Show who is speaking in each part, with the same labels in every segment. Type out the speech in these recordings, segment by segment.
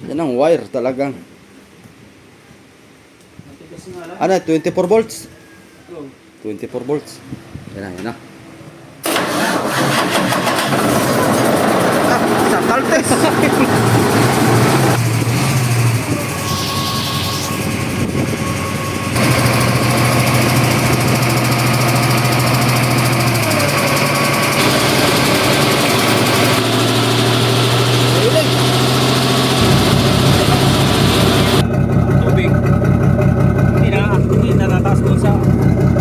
Speaker 1: Yan ang wire talagang. Ano, 24 volts? 24 volts. Yan na, yan na. Sa kaltes.
Speaker 2: Tubig. Hindi natataas doon sa...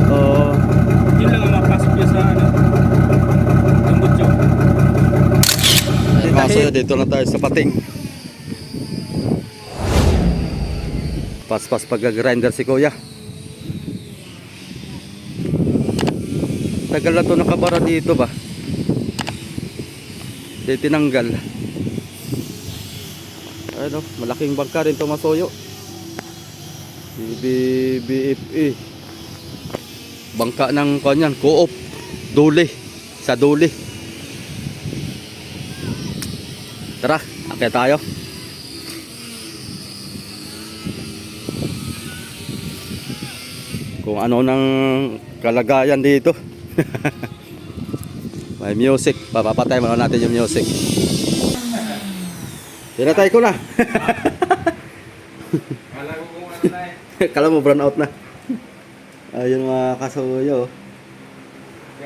Speaker 1: Oo.
Speaker 2: Yun lang ang mapasok niya sa ano. Tumbutyo.
Speaker 1: Kaso dito na tayo sa pating. Pas-pas pag-grinder si kuya. Tagal na to nakabara dito ba? Di tinanggal. Ano, malaking bangka rin to Masuyo. BFE. Bangka ng kanyan, Co-op. Duli. Sa Duli. Tara, akyat tayo. Kung ano nang kalagayan dito. May music. Papapatay muna natin yung music. Tinatay ko na.
Speaker 2: Kala ko kung ano na eh.
Speaker 1: Kala mo brown out na. Ayun mga kasuyo.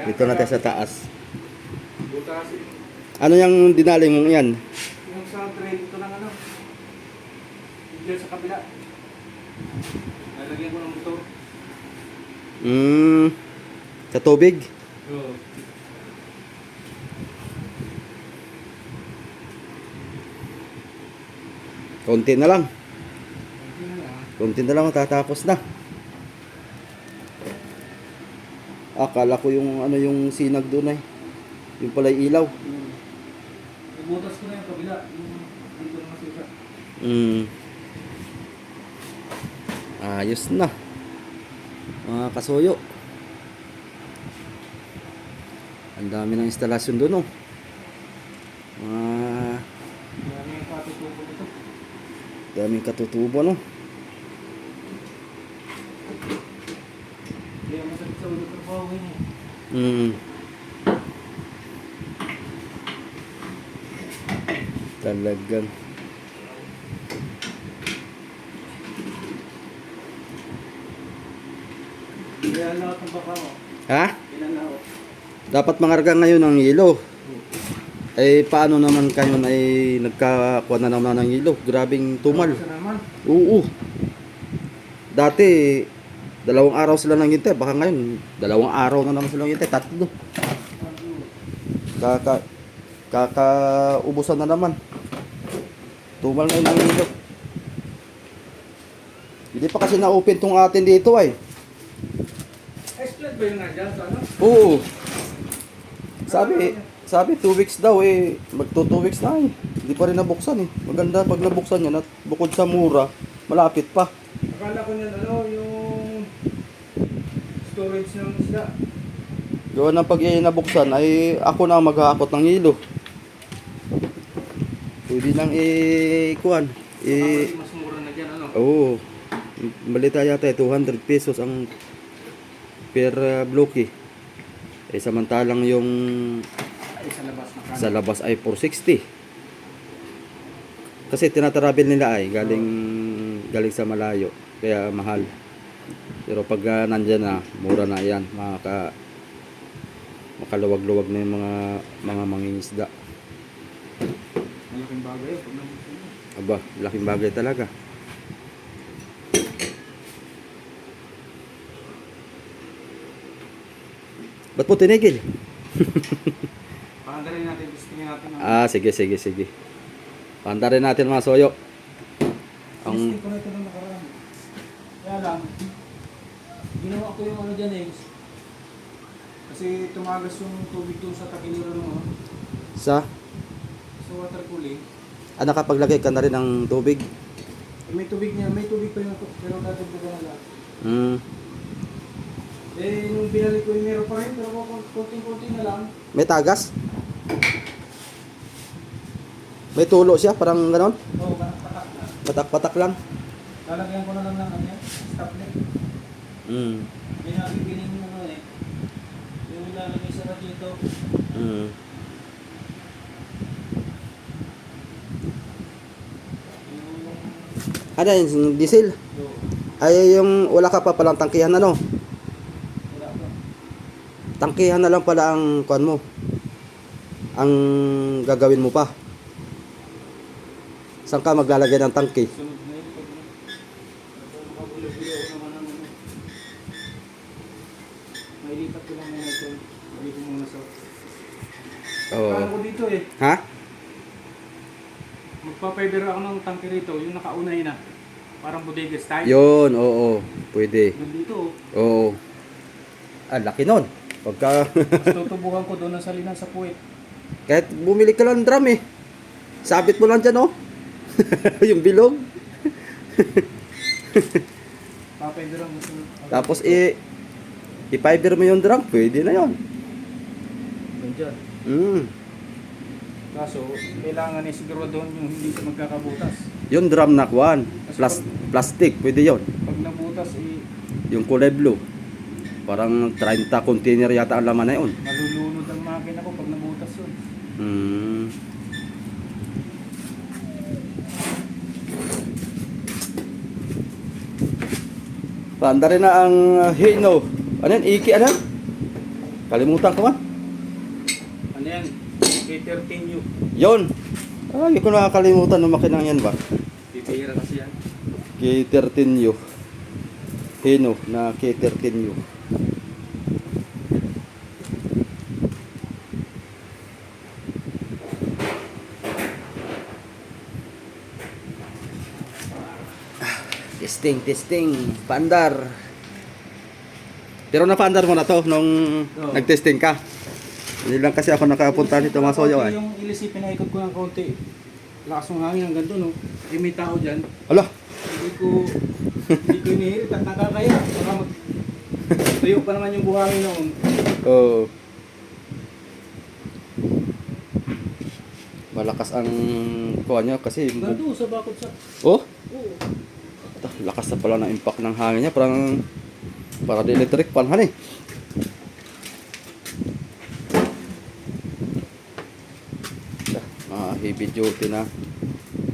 Speaker 1: Dito natin sa taas.
Speaker 2: Butasin.
Speaker 1: Ano yung dinaling mong yan?
Speaker 2: Yung sa train ito ng ano. Diyan sa kabila. Lalagyan ko ng motor.
Speaker 1: Sa tubig?
Speaker 2: Oo.
Speaker 1: Konti na lang. Konti na lang matatapos na. Akala ko yung ano yung sinag doon ay. Yung pala ilaw.
Speaker 2: Ibutas ko na yung kabila. Yung dito na masisa.
Speaker 1: Ayos na. Mga kasuyo. Ang dami ng instalasyon doon, oh.
Speaker 2: Marami yung katutubo nito.
Speaker 1: Daming katutubo, no.
Speaker 2: Kaya masakit sa ulo trabaho niya.
Speaker 1: Talagang.
Speaker 2: Ilan lahat ng baka mo?
Speaker 1: Ha?
Speaker 2: Ilan lahat?
Speaker 1: Dapat mangarga ngayon ng yelo. Eh paano naman kayo ay nagkakuha na naman ng yelo? Grabing tumal.
Speaker 2: Sa naman.
Speaker 1: Oo. Dati 2 araw sila nang hintay, baka ngayon 2 araw na naman sila nang hintay, 3. Kakaubusan na naman. Tumal ngayon ng yelo. Hindi pa kasi na-open tong atin dito ay.
Speaker 2: Explain ba yung nandyan sa ano?
Speaker 1: Oo. Sabi 2 weeks daw eh. Magto 2 weeks na eh. Hindi pa rin nabuksan eh. Maganda pag nabuksan yan at bukod sa mura, malapit pa.
Speaker 2: Akala ko niyan ano, yung storage ng isda.
Speaker 1: Gawa ng pag nabuksan ay ako na maghahakot ng hilo. Pwede nang kuhan.
Speaker 2: Mas mura na dyan ano?
Speaker 1: Oo. Malita yata 200 pesos ang per blocky. Eh samantalang yung
Speaker 2: Ay, sa labas na
Speaker 1: sa labas ay 460. Kasi tinatravel nila ay galing sa malayo. Kaya mahal. Pero pag nandyan na, mura na yan. Makaluwag-luwag na yung mga mangingisda.
Speaker 2: Malaking bagay yun. Pag nabuksan mo.
Speaker 1: Aba, laking bagay talaga. Ba't mo tinigil?
Speaker 2: Paandarin natin, testingin natin.
Speaker 1: Sige. Pandarin natin mga soyo.
Speaker 2: Testing ko na ito ng nakaraan. Kaya lang, ginawa ko yung ano dyan eh. Kasi tumagas yung tubig doon sa takilero ng ano.
Speaker 1: Sa
Speaker 2: Water cooling.
Speaker 1: nakapaglagay ka na rin ng tubig.
Speaker 2: May tubig niya, may tubig pa yung pero dadagdagan na lahat. Eh, nung binalik ko yung meron pa rin, pero konting-konti na lang.
Speaker 1: May tagas? May tulo siya, parang ganon?
Speaker 2: Oo,
Speaker 1: patak-patak lang.
Speaker 2: Lalagyan ko na lang ng ano yan, stop leg.
Speaker 1: Mm.
Speaker 2: May nakikinig mo nga eh. Yung ilalagay sa radiator.
Speaker 1: Mm.
Speaker 2: Yung
Speaker 1: Ano yun, diesel?
Speaker 2: yo,
Speaker 1: Ay, yung wala ka pa palang tangkihan ano?
Speaker 2: wala pa.
Speaker 1: Tangkihan na lang pala ang kuan mo. Ang gagawin mo pa. Saan ka maglalagay ng tangke?
Speaker 2: Sunod na yun pag makabulo-bulo ako naman ng ano. Mailipat ko lang muna ito. Balik ko muna sa... Kaya ko dito eh.
Speaker 1: Ha?
Speaker 2: Magpa-fiber ako ng tangke rito. Yung nakaunay na. Parang bodega style.
Speaker 1: Yun, oo. Pwede.
Speaker 2: Nandito oh.
Speaker 1: Oo. Ah, laki nun. Pagka...
Speaker 2: Mas tutubukan ko doon ang salinan sa puwet.
Speaker 1: Kahit bumili ka lang ng drum eh. Sabit mo lang dyan, oh. Yung bilog.
Speaker 2: Pa-fiber ang gusto.
Speaker 1: Tapos i-fiber mo yung drum. Pwede na yun.
Speaker 2: Nandiyan.
Speaker 1: Mm.
Speaker 2: Kaso, kailangan eh siguro doon yung hindi siya magkakabutas.
Speaker 1: Yung drum na kuan. Plastic. Pwede yun.
Speaker 2: Pag nabutas,
Speaker 1: Yung kulay blue. Parang 30 container yata ang laman na yun.
Speaker 2: malulunod ang makina ko pag nabutas yun.
Speaker 1: Mm. Panda rin na ang Hino. Ano yan? Iki, ano? Kalimutan ko man.
Speaker 2: Ano yan? K13U.
Speaker 1: Yon. Ay, ko nakakalimutan ng makinang yan ba?
Speaker 2: Pipihira kasi yan.
Speaker 1: K13U. Hino na K13U. Testing. Pandar. Pero na-pandar mo na to nung
Speaker 2: Oo.
Speaker 1: nag-testing ka. Hindi lang kasi ako nakapunta nito mga soyo ay.
Speaker 2: Yung ilisip, pinaikot ko ng konti. Lakas ng hangin hanggang doon, no? Eh, may tao dyan.
Speaker 1: Ala,
Speaker 2: Hindi ko inihirit at nakakaya. Baka tuyo pa naman yung buhangin noon.
Speaker 1: oh. Malakas ang kuha niya kasi
Speaker 2: Ganto, sa bakod sa...
Speaker 1: oh,
Speaker 2: Oo.
Speaker 1: lakas na pala ng impact ng hangin niya, parang para di electric pan han eh. Heavy duty na.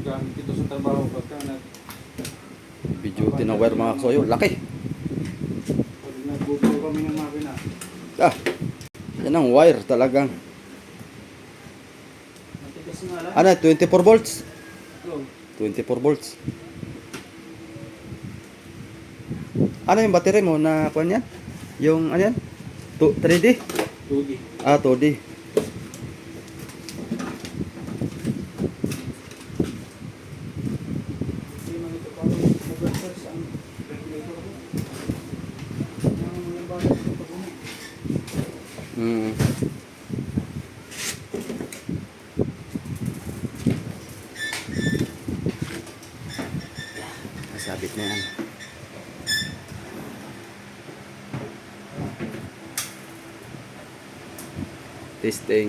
Speaker 2: Gamit ito sa trabaho pagka
Speaker 1: Heavy duty na wire mga kasoyo. Laki.
Speaker 2: pag nagbubuo kami ng makina.
Speaker 1: Ah, yan ang wire talagang.
Speaker 2: Matigas nga lang.
Speaker 1: Ano, 24 volts?
Speaker 2: Oo.
Speaker 1: 24 volts. Ano yung battery mo na kuan yan? Yung ano yan? 3D?
Speaker 2: 2D.
Speaker 1: Ah, 2D.
Speaker 2: Hindi man ito pa mag-search ang regulator ko. Ang mga bagay ito pag ulit.
Speaker 1: Mm. Nasabit na yan.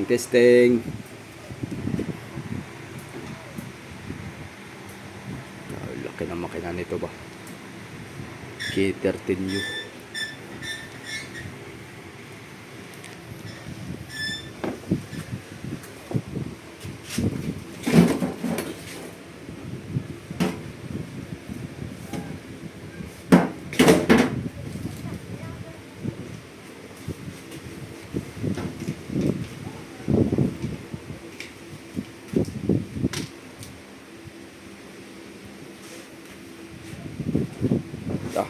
Speaker 1: Testing. Laki ng makina nito ba? K13U. Ah.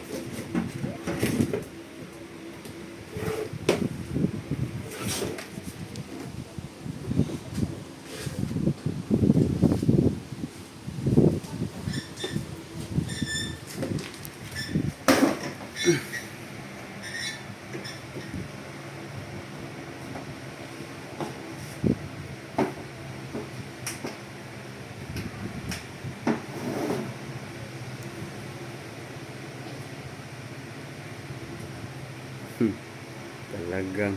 Speaker 1: Talagang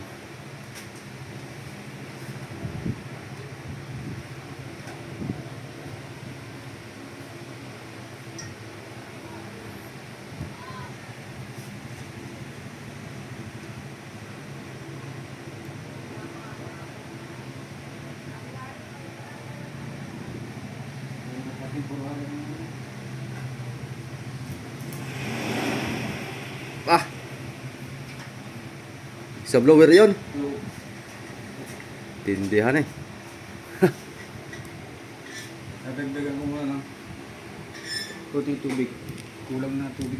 Speaker 2: temporary.
Speaker 1: Ah! Sa blower yon.
Speaker 2: So,
Speaker 1: Tindihan eh.
Speaker 2: nadagdagan ko muna ng kunting tubig. Kulang na tubig.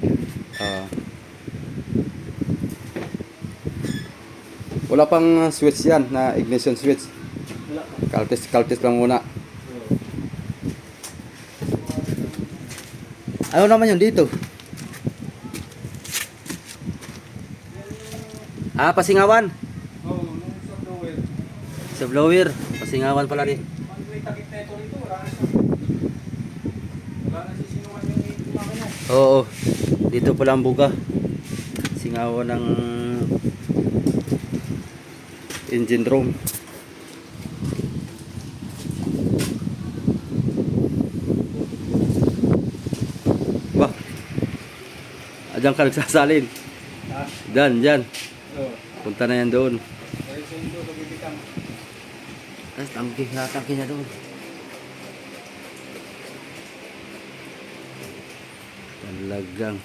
Speaker 1: Ah. Wala pang switch yan na ignition switch.
Speaker 2: Wala pa.
Speaker 1: Kaltis lang muna. Ano naman yun dito? Ah, pasingawan.
Speaker 2: Oo, nung sa blower.
Speaker 1: Sa blower. Pasingawan pala ni.
Speaker 2: Pag may takip na ito rito, wala na siya. Wala na sisinungan yung makina.
Speaker 1: Oo. Dito pala ang buga. Singawan ng engine room. Ba? Diyan ka nagsasalin.
Speaker 2: Ha?
Speaker 1: Dyan.
Speaker 2: Oo.
Speaker 1: Punta na yan doon.
Speaker 2: Dahil sa ito, pagbibitam.
Speaker 1: Ay, tangki na doon. Talagang.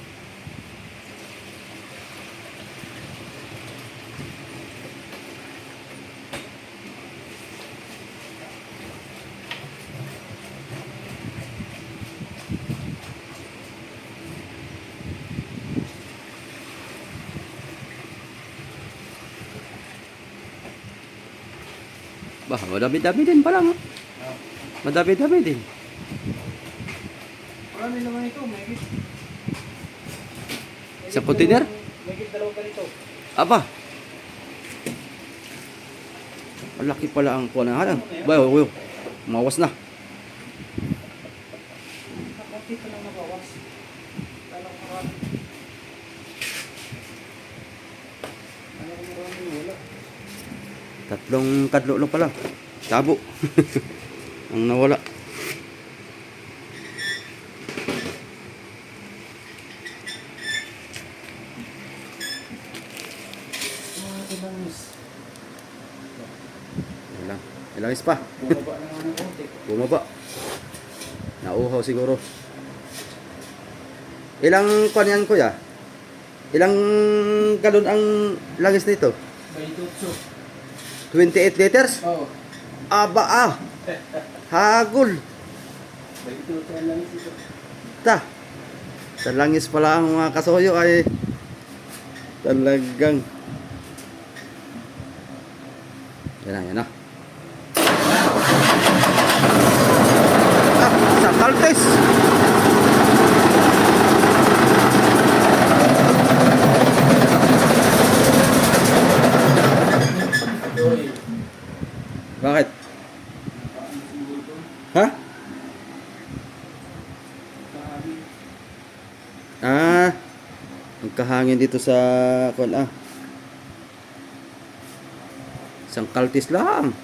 Speaker 1: Bah, madami-dami din pala. No?
Speaker 2: Ah.
Speaker 1: Madami-dami din.
Speaker 2: Marami naman ito, may
Speaker 1: Sa container?
Speaker 2: May dalawa ganito.
Speaker 1: Aba. Malaki pala ang kuha na halang. Ba, mawas na.
Speaker 2: Kapati pa lang nabawas. Talang marami. Ano kung marami wala.
Speaker 1: Tatlong kadlo pala. Tabo. Ang nawala.
Speaker 2: Mga ibangis.
Speaker 1: Ilang is pa.
Speaker 2: Bumaba na nga ng konti.
Speaker 1: Bumaba. Nauhaw siguro. Ilang kuan yan kuya? Ilang galon ang langis nito?
Speaker 2: 28.
Speaker 1: 28 liters?
Speaker 2: Oo.
Speaker 1: Aba ah. Hagol.
Speaker 2: 28 ang langis ito.
Speaker 1: Ta. Sa langis pala ang mga kasoyo ay talagang yan na. Ah, sa kaltes.
Speaker 2: Doy.
Speaker 1: Bakit?
Speaker 2: Paano siguro ito?
Speaker 1: Ha?
Speaker 2: Kahagi.
Speaker 1: Ah, nagkahangin dito sa kuan ah. Isang kaltis lang.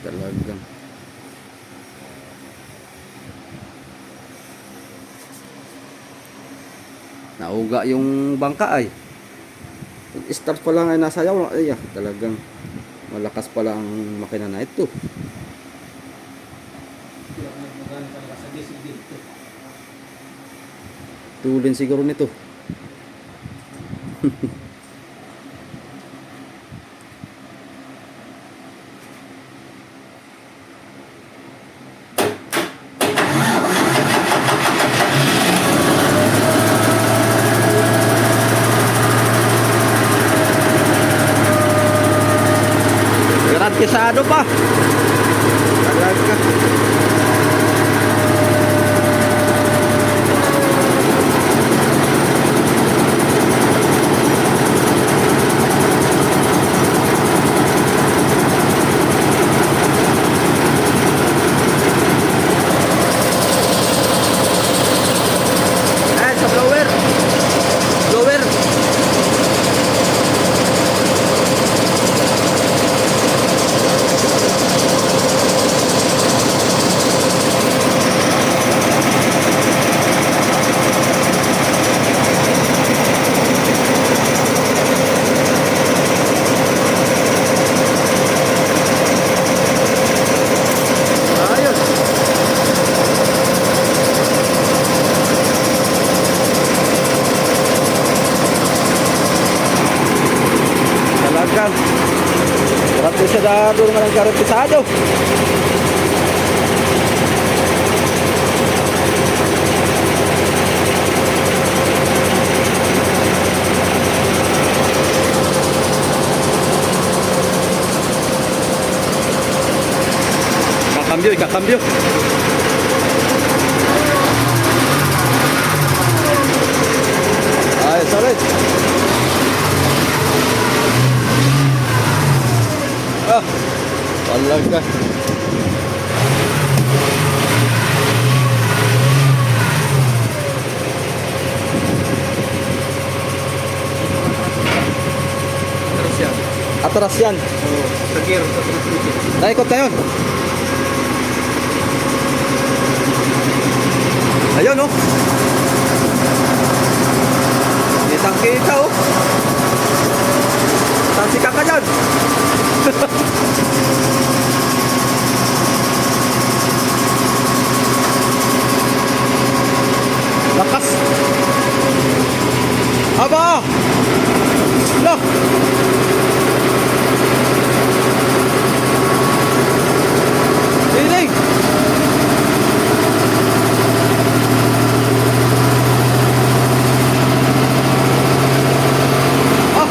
Speaker 1: Talagang nauga yung bangka ay. Start pa lang ay nasayaw. Ay, talagang malakas pala ang makina na ito.
Speaker 2: Kaya nagmagana talaga sa diesel dito.
Speaker 1: Tulin siguro nito. Garantisado pa. Talaga. Sa blower. Blower. Talagang garantisado naman ang garantisado. Kakambyo, kakambyo. Ay, sorry. Ah, talaga.
Speaker 2: Terus yan.
Speaker 1: Atras yan.
Speaker 2: Oo. Sa gear, sa transmission.
Speaker 1: Naikot na yun. Ayun, oh. Kitang kita, oh. Tansika ka dyan. Lakas. Aba! Lah! Hiling! Ah!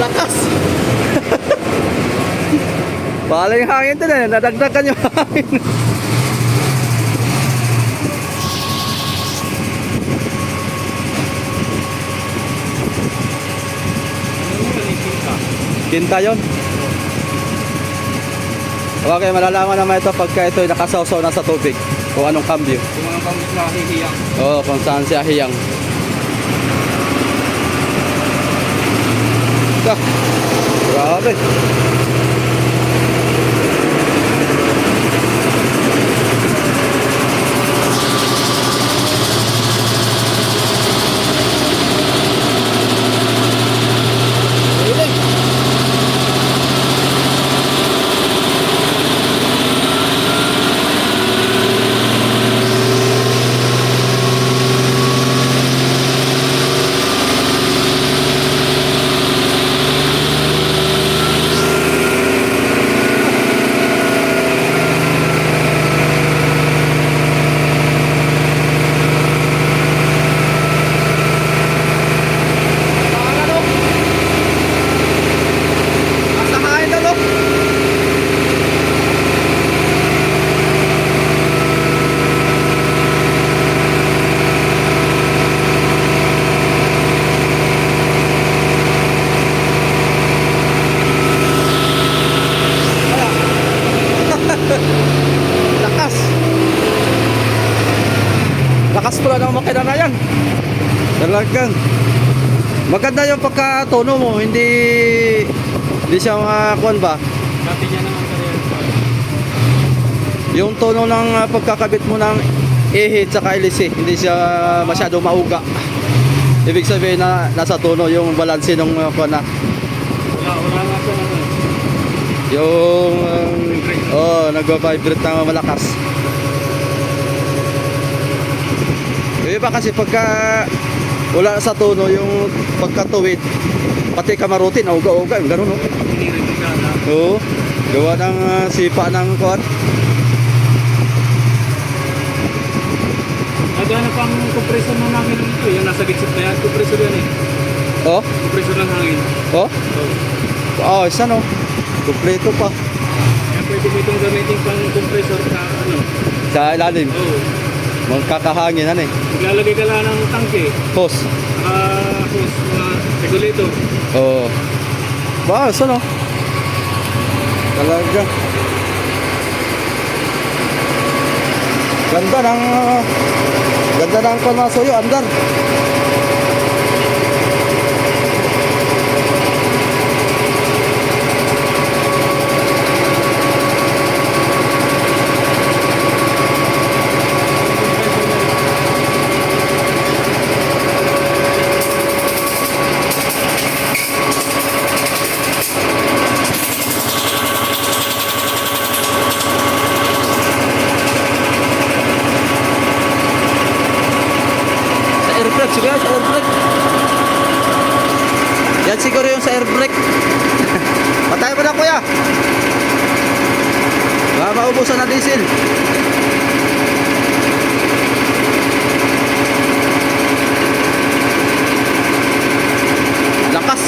Speaker 1: Lakas! Baling hangin din eh, nadagdagan yung hangin. Kinta yun. Okay, malalaman naman ito pagka ito nakasawsaw na sa tubig. Kung anong kambyo.
Speaker 2: Kung mga pangit na hihiyang.
Speaker 1: Oo, kung saan siya hiyang. Ah, grabe. Lakas. Lakas pala ng makina na yan. Talagang maganda yung pagkatono mo. Hindi siya kuwan ba?
Speaker 2: Dati niya naman karera.
Speaker 1: Yung tono ng pagkakabit mo ng ihit sa LC, hindi siya masyado mauga. Ibig sabihin na nasa tono yung balanse ng kuwan na.
Speaker 2: Wala nga siya naman.
Speaker 1: Yung nagva-vibrate na malakas. Yung iba kasi pagka wala sa tono yung pagkatuwid, pati kamarutin, auga-auga, yung gano'n, no?
Speaker 2: Hinirin siya na.
Speaker 1: Oo, gawa ng sipa ng kuwan.
Speaker 2: Naghanap ang compressor ng hangin dito. Yung nasa gitsit na yan. Compressor yan eh.
Speaker 1: Oh,
Speaker 2: Compressor ng hangin.
Speaker 1: oh,
Speaker 2: So,
Speaker 1: isa no. Kompleto pa.
Speaker 2: kaya pwede mo itong gamitin pang compressor sa ano.
Speaker 1: Sa ilalim,
Speaker 2: Oo.
Speaker 1: magkakahanginan eh.
Speaker 2: Maglalagay ka lang ng tangke.
Speaker 1: Hose.
Speaker 2: Hose, mga regulator.
Speaker 1: Oo. Ba, isa no. Talaga. Ganda ng kalmasoyo, andar. brake. Siguro sa air brake. Yan siguro yung sa air brake. Patay mo na kuya. Baka maubusan na diesel. Lakas.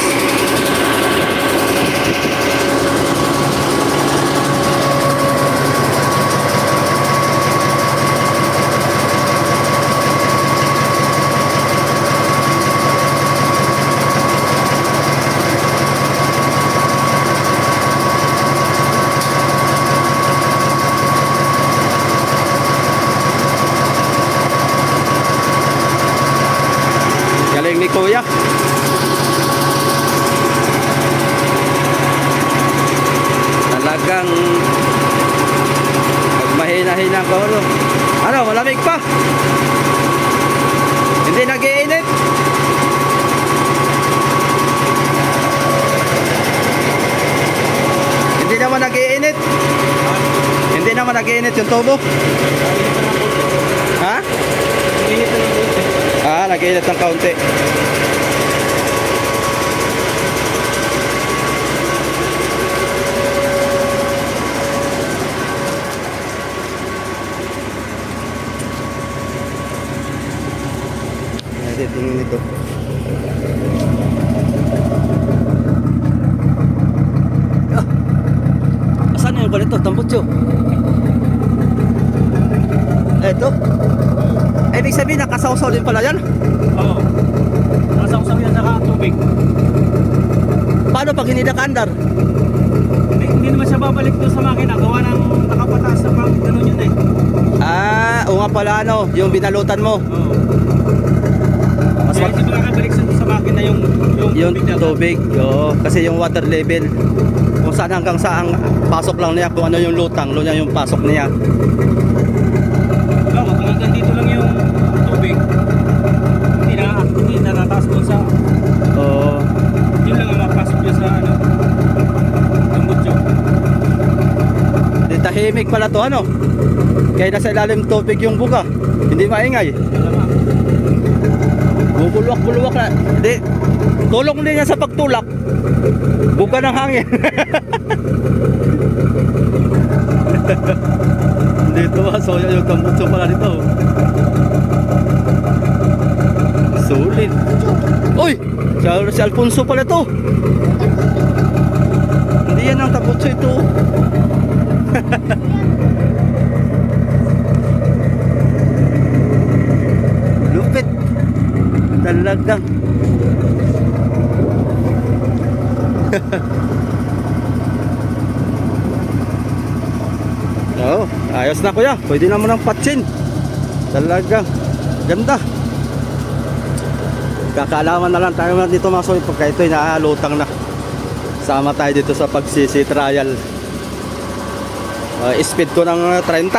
Speaker 1: Galing ni kuya. Talagang pag mahina-hina ko ano, malamig pa. Hindi nag-iinit. Hindi naman nag-iinit. Hindi naman nag-iinit yung tubo. Ha? Ah, nag-iinit ng kaunti. Tingin nito. Ah, asan yung ganito? Tambutso. Eto. Ibig sabihin nakasawsaw din pala yan?
Speaker 2: Oo. Nasawsaw yan sa tubig.
Speaker 1: Paano pag hindi naka-andar?
Speaker 2: Hindi naman siya babalik doon sa makina. Gawa ng nakapataas na pang ganun yun eh.
Speaker 1: Ah, o nga pala ano, yung binalutan mo.
Speaker 2: Oo.
Speaker 1: Mas
Speaker 2: Kaya hindi makakabalik sa makina yung
Speaker 1: yung
Speaker 2: tubig.
Speaker 1: tubig. Oo, kasi yung water level kung saan hanggang saan pasok lang niya, kung ano yung lutang, lunya yung pasok niya.
Speaker 2: Oo, kung hanggang dito lang yung tubig, hindi natataas doon sa,
Speaker 1: Oo.
Speaker 2: yun lang ang mapasok niya sa ano, tambutso.
Speaker 1: Di tahimik pala to ano. Kaya nasa ilalim tubig yung buga. Hindi maingay.
Speaker 2: Malamang.
Speaker 1: Bubulwak-bulwak na. Di, tulong din niya sa pagtulak. Buga ng hangin. Dito so yung tambutso pala dito. Sulit. Uy! Si Alfonso pala to. Hindi yan ang tambutso ito. Lupit. Talagang. Oh, ayos na kuya. Pwede naman ng patsin. Talagang ganda. Kakaalaman na lang tayo dito mga soy pagka ito'y nahalutang na. Sama tayo dito sa pagsisi trial. Speed ko ng 30.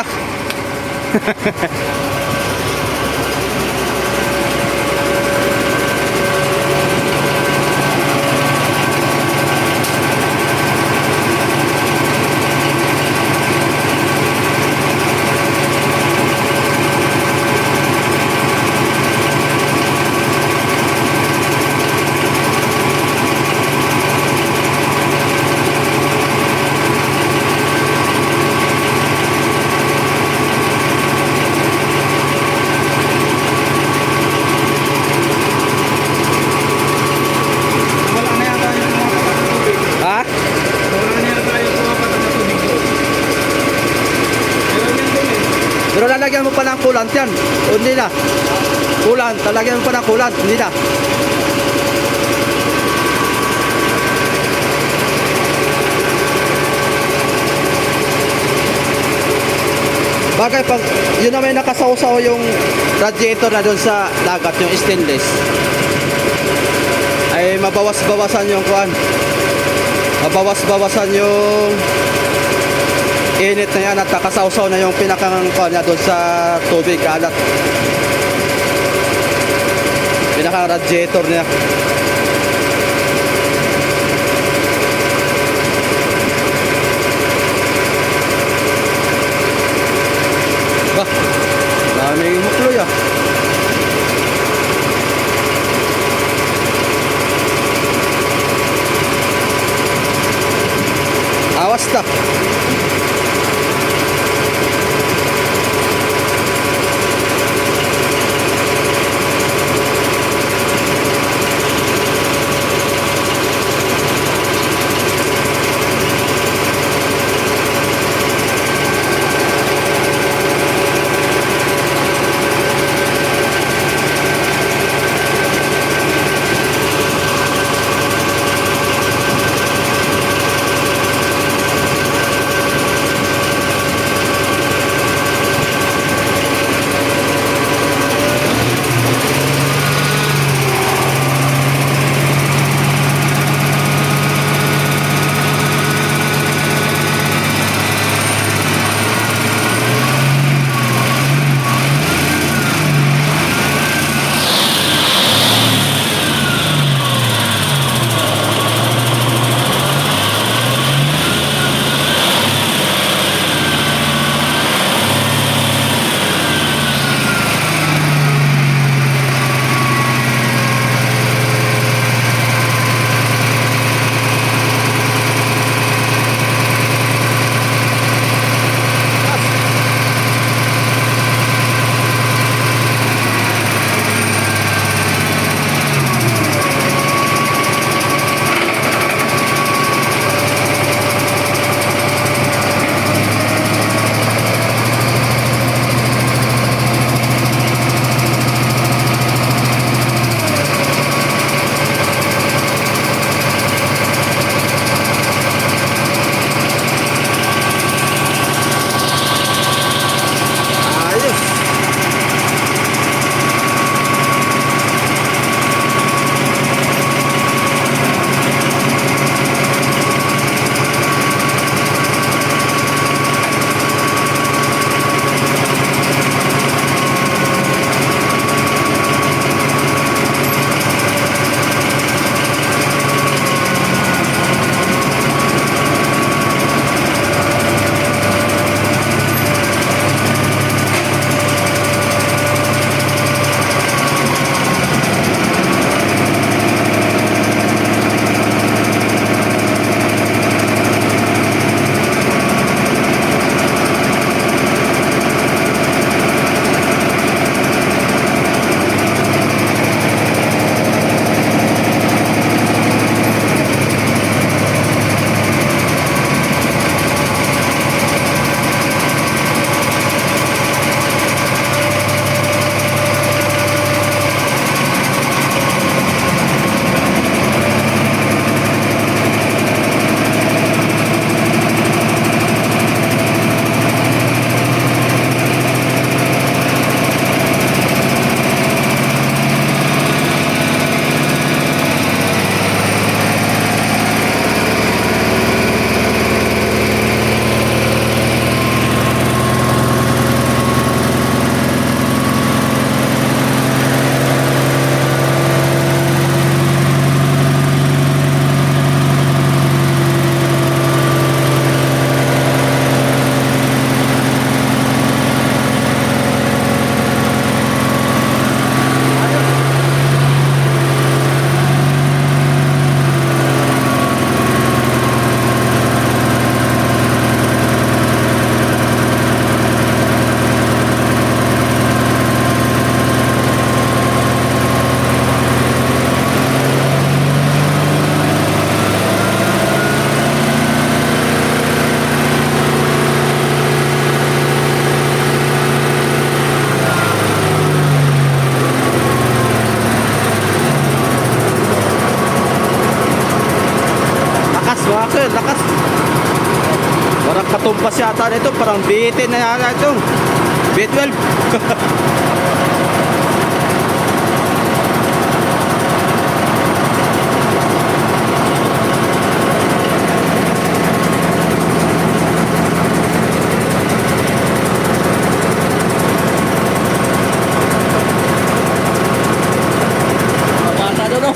Speaker 2: Wala na yata yung pumapatak na tubig.
Speaker 1: Ha?
Speaker 2: Wala na yata yung pumapatak na tubig doon. Meron yan doon eh.
Speaker 1: Pero lalagyan mo pa ng coolant yan. O hindi na. Coolant. Lalagyan mo pa ng coolant. Hindi na. Bagay pag yun na may nakasawsaw yung radiator na doon sa dagat, yung stainless, ay mabawas-bawasan yung kuan. Mabawas-bawasan yung init na yan at nakasawsaw na yung pinakang kuan niya doon sa tubig alat. Pinakang radiator niya. Bah, daming mukloy ah. Basta. Ayos. Sir, lakas. Parang katumpas yata nito, parang B10 na yata ito. B12. Mabasa doon, no?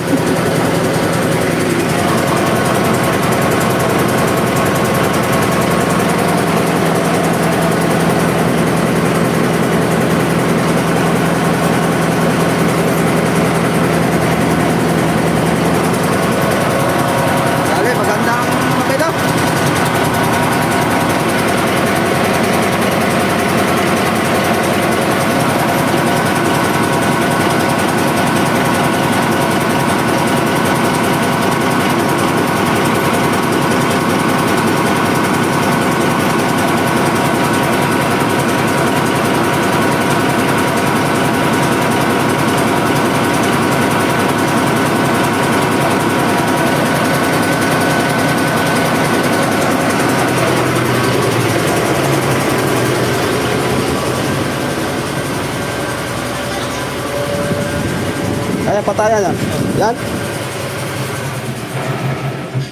Speaker 1: Ayan, patayan yan. Yan.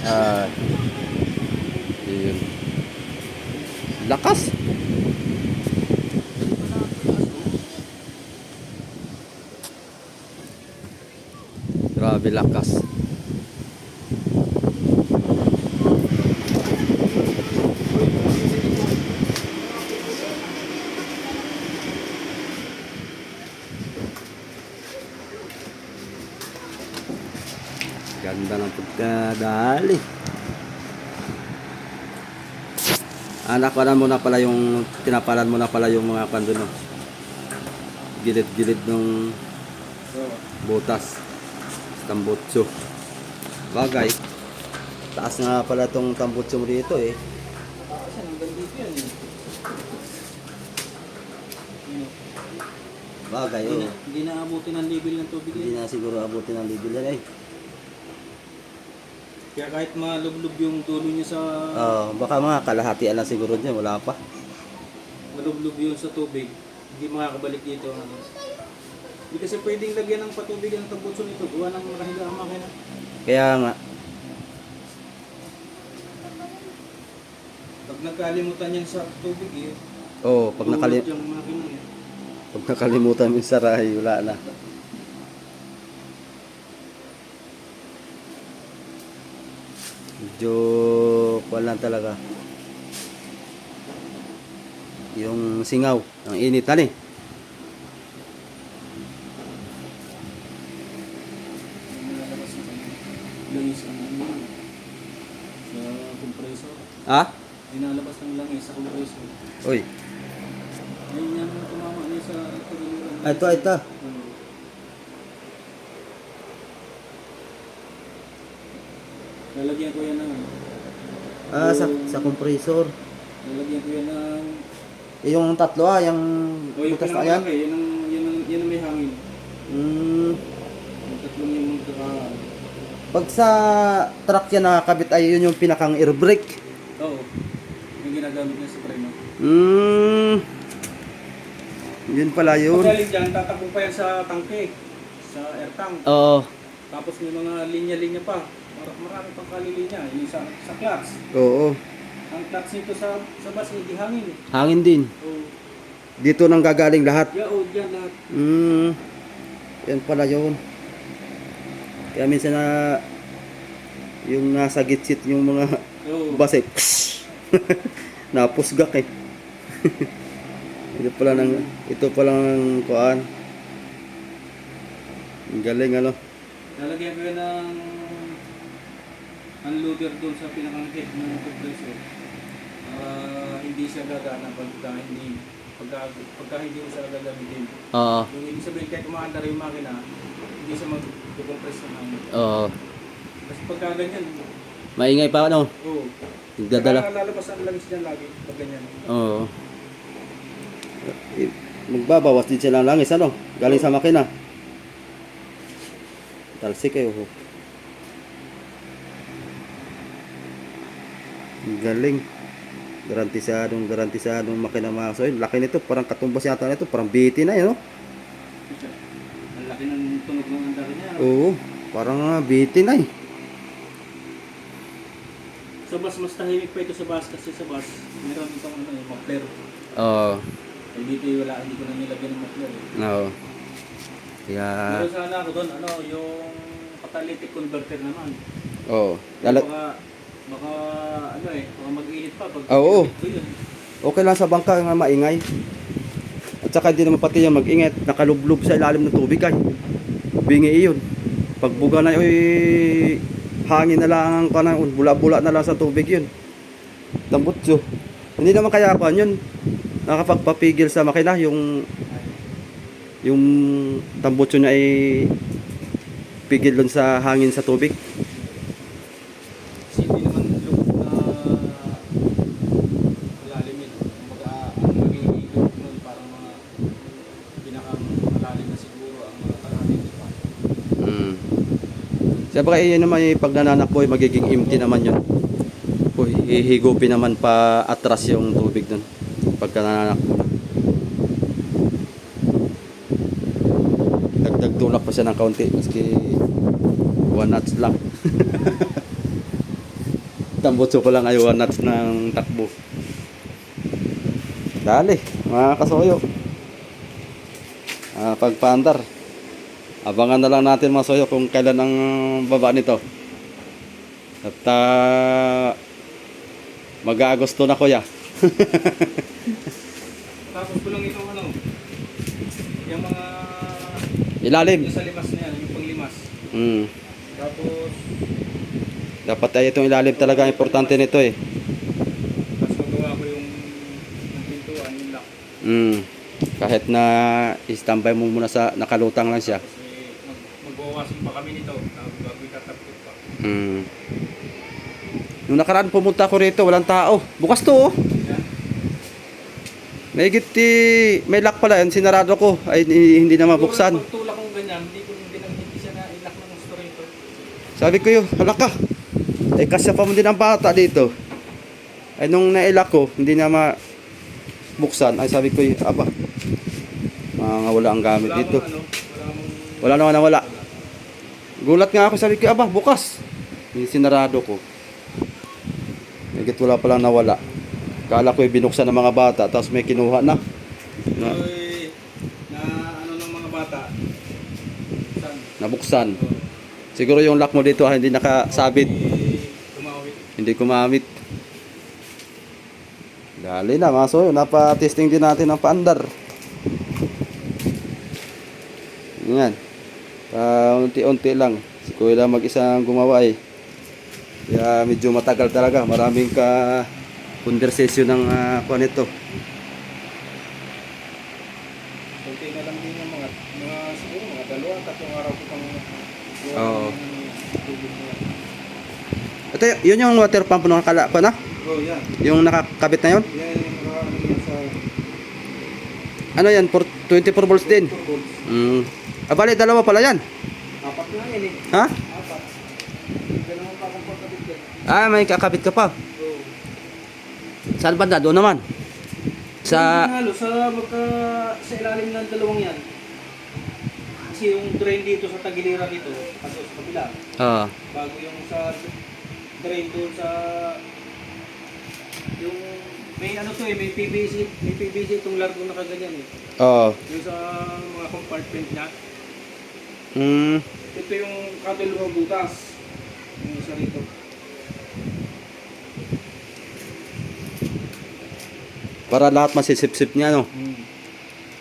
Speaker 1: Ah. Yun. Lakas. Grabe lakas. Ganda ng pagkadali. Anak mo na pala yung tinapalan mo na pala yung mga kandono. Gilid-gilid ng butas. Tambutso. Bagay. Taas nga pala tong tambutso mo dito eh.
Speaker 2: Kasi hanggang dito yan eh.
Speaker 1: Bagay oh.
Speaker 2: Hindi na abutin ang level ng tubig
Speaker 1: Hindi
Speaker 2: yan.
Speaker 1: na siguro abutin ang level yan eh.
Speaker 2: Kaya kahit malublob yung dulo niya sa...
Speaker 1: Baka mga kalahatian lang siguro niya, wala pa.
Speaker 2: malublob yun sa tubig, hindi makakabalik dito. Ano. Hindi kasi pwedeng lagyan ng patubig ang tambutso nito, gawa ng makahiga ang makina.
Speaker 1: Kaya nga,
Speaker 2: Pag nagkalimutan yan sa tubig eh,
Speaker 1: pag
Speaker 2: buhulog yung makina eh.
Speaker 1: nakalimutan mo yung saray, wala na. Medyo wala talaga. Yung singaw, ang init na eh.
Speaker 2: Nilalabas yung langis ang ano, sa compressor.
Speaker 1: Ha?
Speaker 2: Nilalabas ng langis sa compressor.
Speaker 1: Uy,
Speaker 2: Ayun yan ang tumama niya sa tagiliran.
Speaker 1: ito.
Speaker 2: Lalagyan ko yan ng
Speaker 1: Sa compressor.
Speaker 2: lalagyan ko yan ng
Speaker 1: Yung tatlo yung
Speaker 2: o yung
Speaker 1: butas na yan.
Speaker 2: pinakamalaki, yan ang may hangin. Yung tatlong yung magkaka...
Speaker 1: Pag sa truck yan nakakabit ay yun yung pinakang air brake.
Speaker 2: Oo. Yung ginagamit niya sa preno.
Speaker 1: Yun pala yun.
Speaker 2: Pagkaling dyan, tatakbo pa yan sa tangke. Sa air tank.
Speaker 1: Oo.
Speaker 2: Tapos may mga linya-linya pa. Marami pang kalilinya. Yung sa clutch.
Speaker 1: Oo.
Speaker 2: Ang clutch nito sa bus, hindi hangin.
Speaker 1: Hangin din.
Speaker 2: Oo.
Speaker 1: Dito nang gagaling lahat.
Speaker 2: Dyan lahat.
Speaker 1: Yan pala yun. Kaya minsan na yung nasa gitsit yung mga
Speaker 2: Oo.
Speaker 1: bus eh. Napusgak eh. ito pala ng kuan. Ang galing ano.
Speaker 2: Lalagyan ko yan ng unloader doon sa pinakang head ng compressor. Hindi siya gagana pagka hindi mo siya gagamitin.
Speaker 1: Oo.
Speaker 2: Yung ibig sabihin kahit umaandar yung makina, hindi siya mag-compress na hangin.
Speaker 1: Oo.
Speaker 2: Kasi pagka ganyan,
Speaker 1: Maingay pa ano?
Speaker 2: oo.
Speaker 1: Nagdadala.
Speaker 2: Saka lalabas ang langis dyan lagi pag ganyan.
Speaker 1: Oo. Magbabawas din sila ng langis ano? Galing sa makina. Talsik kayo. Galing. Garantisadong makina mga kasoy. Laki nito, parang katumbas yata nito, parang BT na yun, no?
Speaker 2: Ang laki ng tunog ng andar niya.
Speaker 1: Oo, parang BT na eh.
Speaker 2: Sa bus, mas tahimik pa ito sa bus kasi sa bus, meron itong muffler.
Speaker 1: Oo.
Speaker 2: Eh dito hindi ko na nilagyan ng muffler.
Speaker 1: Oo. Kaya,
Speaker 2: Meron sana ako doon, yung catalytic converter naman.
Speaker 1: oo.
Speaker 2: Baka baka mag-init pa pag
Speaker 1: Oo.
Speaker 2: ito yun.
Speaker 1: Okay lang sa bangka nga maingay. At saka hindi naman pati yung mag-ingat, nakalublob sa ilalim ng tubig ay. Bingi iyon. Pagbuga na hangin na lang ang kanang bula-bula na lang sa tubig yun. Tambutso. Hindi naman kaya pa yun. Nakapagpapigil sa makina yung tambutso niya ay pigil doon sa hangin sa tubig.
Speaker 2: Kasi hindi naman loob na malalim yun. Kumbaga, ang magiging loob nun parang mga pinakamalalim na siguro ang mga kalalim pa.
Speaker 1: Siyempre yun naman yung pag nananakbo magiging empty naman yun. Hihigupin naman pa atras yung tubig dun pagka nananakbo. Dagdag tulak pa siya ng kaunti. Maski 1 knots lang. Tambutso ko lang ay 1 knots ng takbo. Dali, mga kasoyo. Pagpaandar. Abangan na lang natin mga soyo kung kailan ang baba nito. At mag-Agosto na kuya.
Speaker 2: Tapos ko lang itong ano, yung mga
Speaker 1: Ilalim.
Speaker 2: yung sa limas na yan, yung panglimas. Tapos,
Speaker 1: Dapat ay itong ilalim talaga ang importante nito eh.
Speaker 2: tapos magawa ko yung pintuan, yung lock.
Speaker 1: Kahit na i-standby mo muna sa nakalutang lang siya.
Speaker 2: Tapos magwawasin pa kami nito, tapos bago itatapit pa.
Speaker 1: Nung nakaraan pumunta ko rito, walang tao. Bukas to oh.
Speaker 2: Yan.
Speaker 1: May lock pala yan, sinarado ko. Ay hindi na mabuksan.
Speaker 2: Pag tulak kong ganyan, hindi siya na ilak ng gusto rito.
Speaker 1: Sabi ko yun, halaka. Eh kasya pa mo din ang bata dito. Ay nung nailak ko, hindi na mabuksan. Ay sabi ko yun, aba. Mga wala ang gamit
Speaker 2: Wala
Speaker 1: dito.
Speaker 2: mong ano,
Speaker 1: Wala naman nawala. Gulat nga ako, sabi ko, aba, bukas. Yung sinarado ko. Higit wala palang nawala. Kala ko binuksan ng mga bata, tapos may kinuha na.
Speaker 2: na ano ng mga bata. Saan?
Speaker 1: Nabuksan. Siguro yung lock mo dito hindi nakasabit.
Speaker 2: Tumawit.
Speaker 1: Hindi kumamit. Dali na mga soyo, napa-testing din natin ang paandar. Yan. Unti-unti lang. Si Kuya lang mag-isang gumawa eh. Kaya medyo matagal talaga. Maraming conversation ng kuha nito.
Speaker 2: Kunti na lang din yung mga siguro mga 2-3 araw ko pang
Speaker 1: Oo.
Speaker 2: tubig na yan.
Speaker 1: Ito, yun yung water pump na nakala ko na?
Speaker 2: Oh, yan.
Speaker 1: Yung nakakabit na yun?
Speaker 2: Yan yung sa
Speaker 1: Ano yan? 24 volts din?
Speaker 2: 4 volts.
Speaker 1: Bali, dalawa pala yan.
Speaker 2: 4 na yan eh.
Speaker 1: Ha?
Speaker 2: 4. Ganun pa kung pagkabit yan.
Speaker 1: May kakabit ka pa.
Speaker 2: Oh.
Speaker 1: Saan banda? Doon naman. Sa...
Speaker 2: Sa ilalim ng dalawang yan. Kasi yung drain dito sa tagiliran dito, kaso sa kabila. Bago yung sa drain doon sa yung may ano to eh, may PVC itong largo na kaganyan eh. Yung sa mga compartment niya. Ito yung kadalawang butas. Yung isa rito.
Speaker 1: Para lahat masisip-sip niya, no?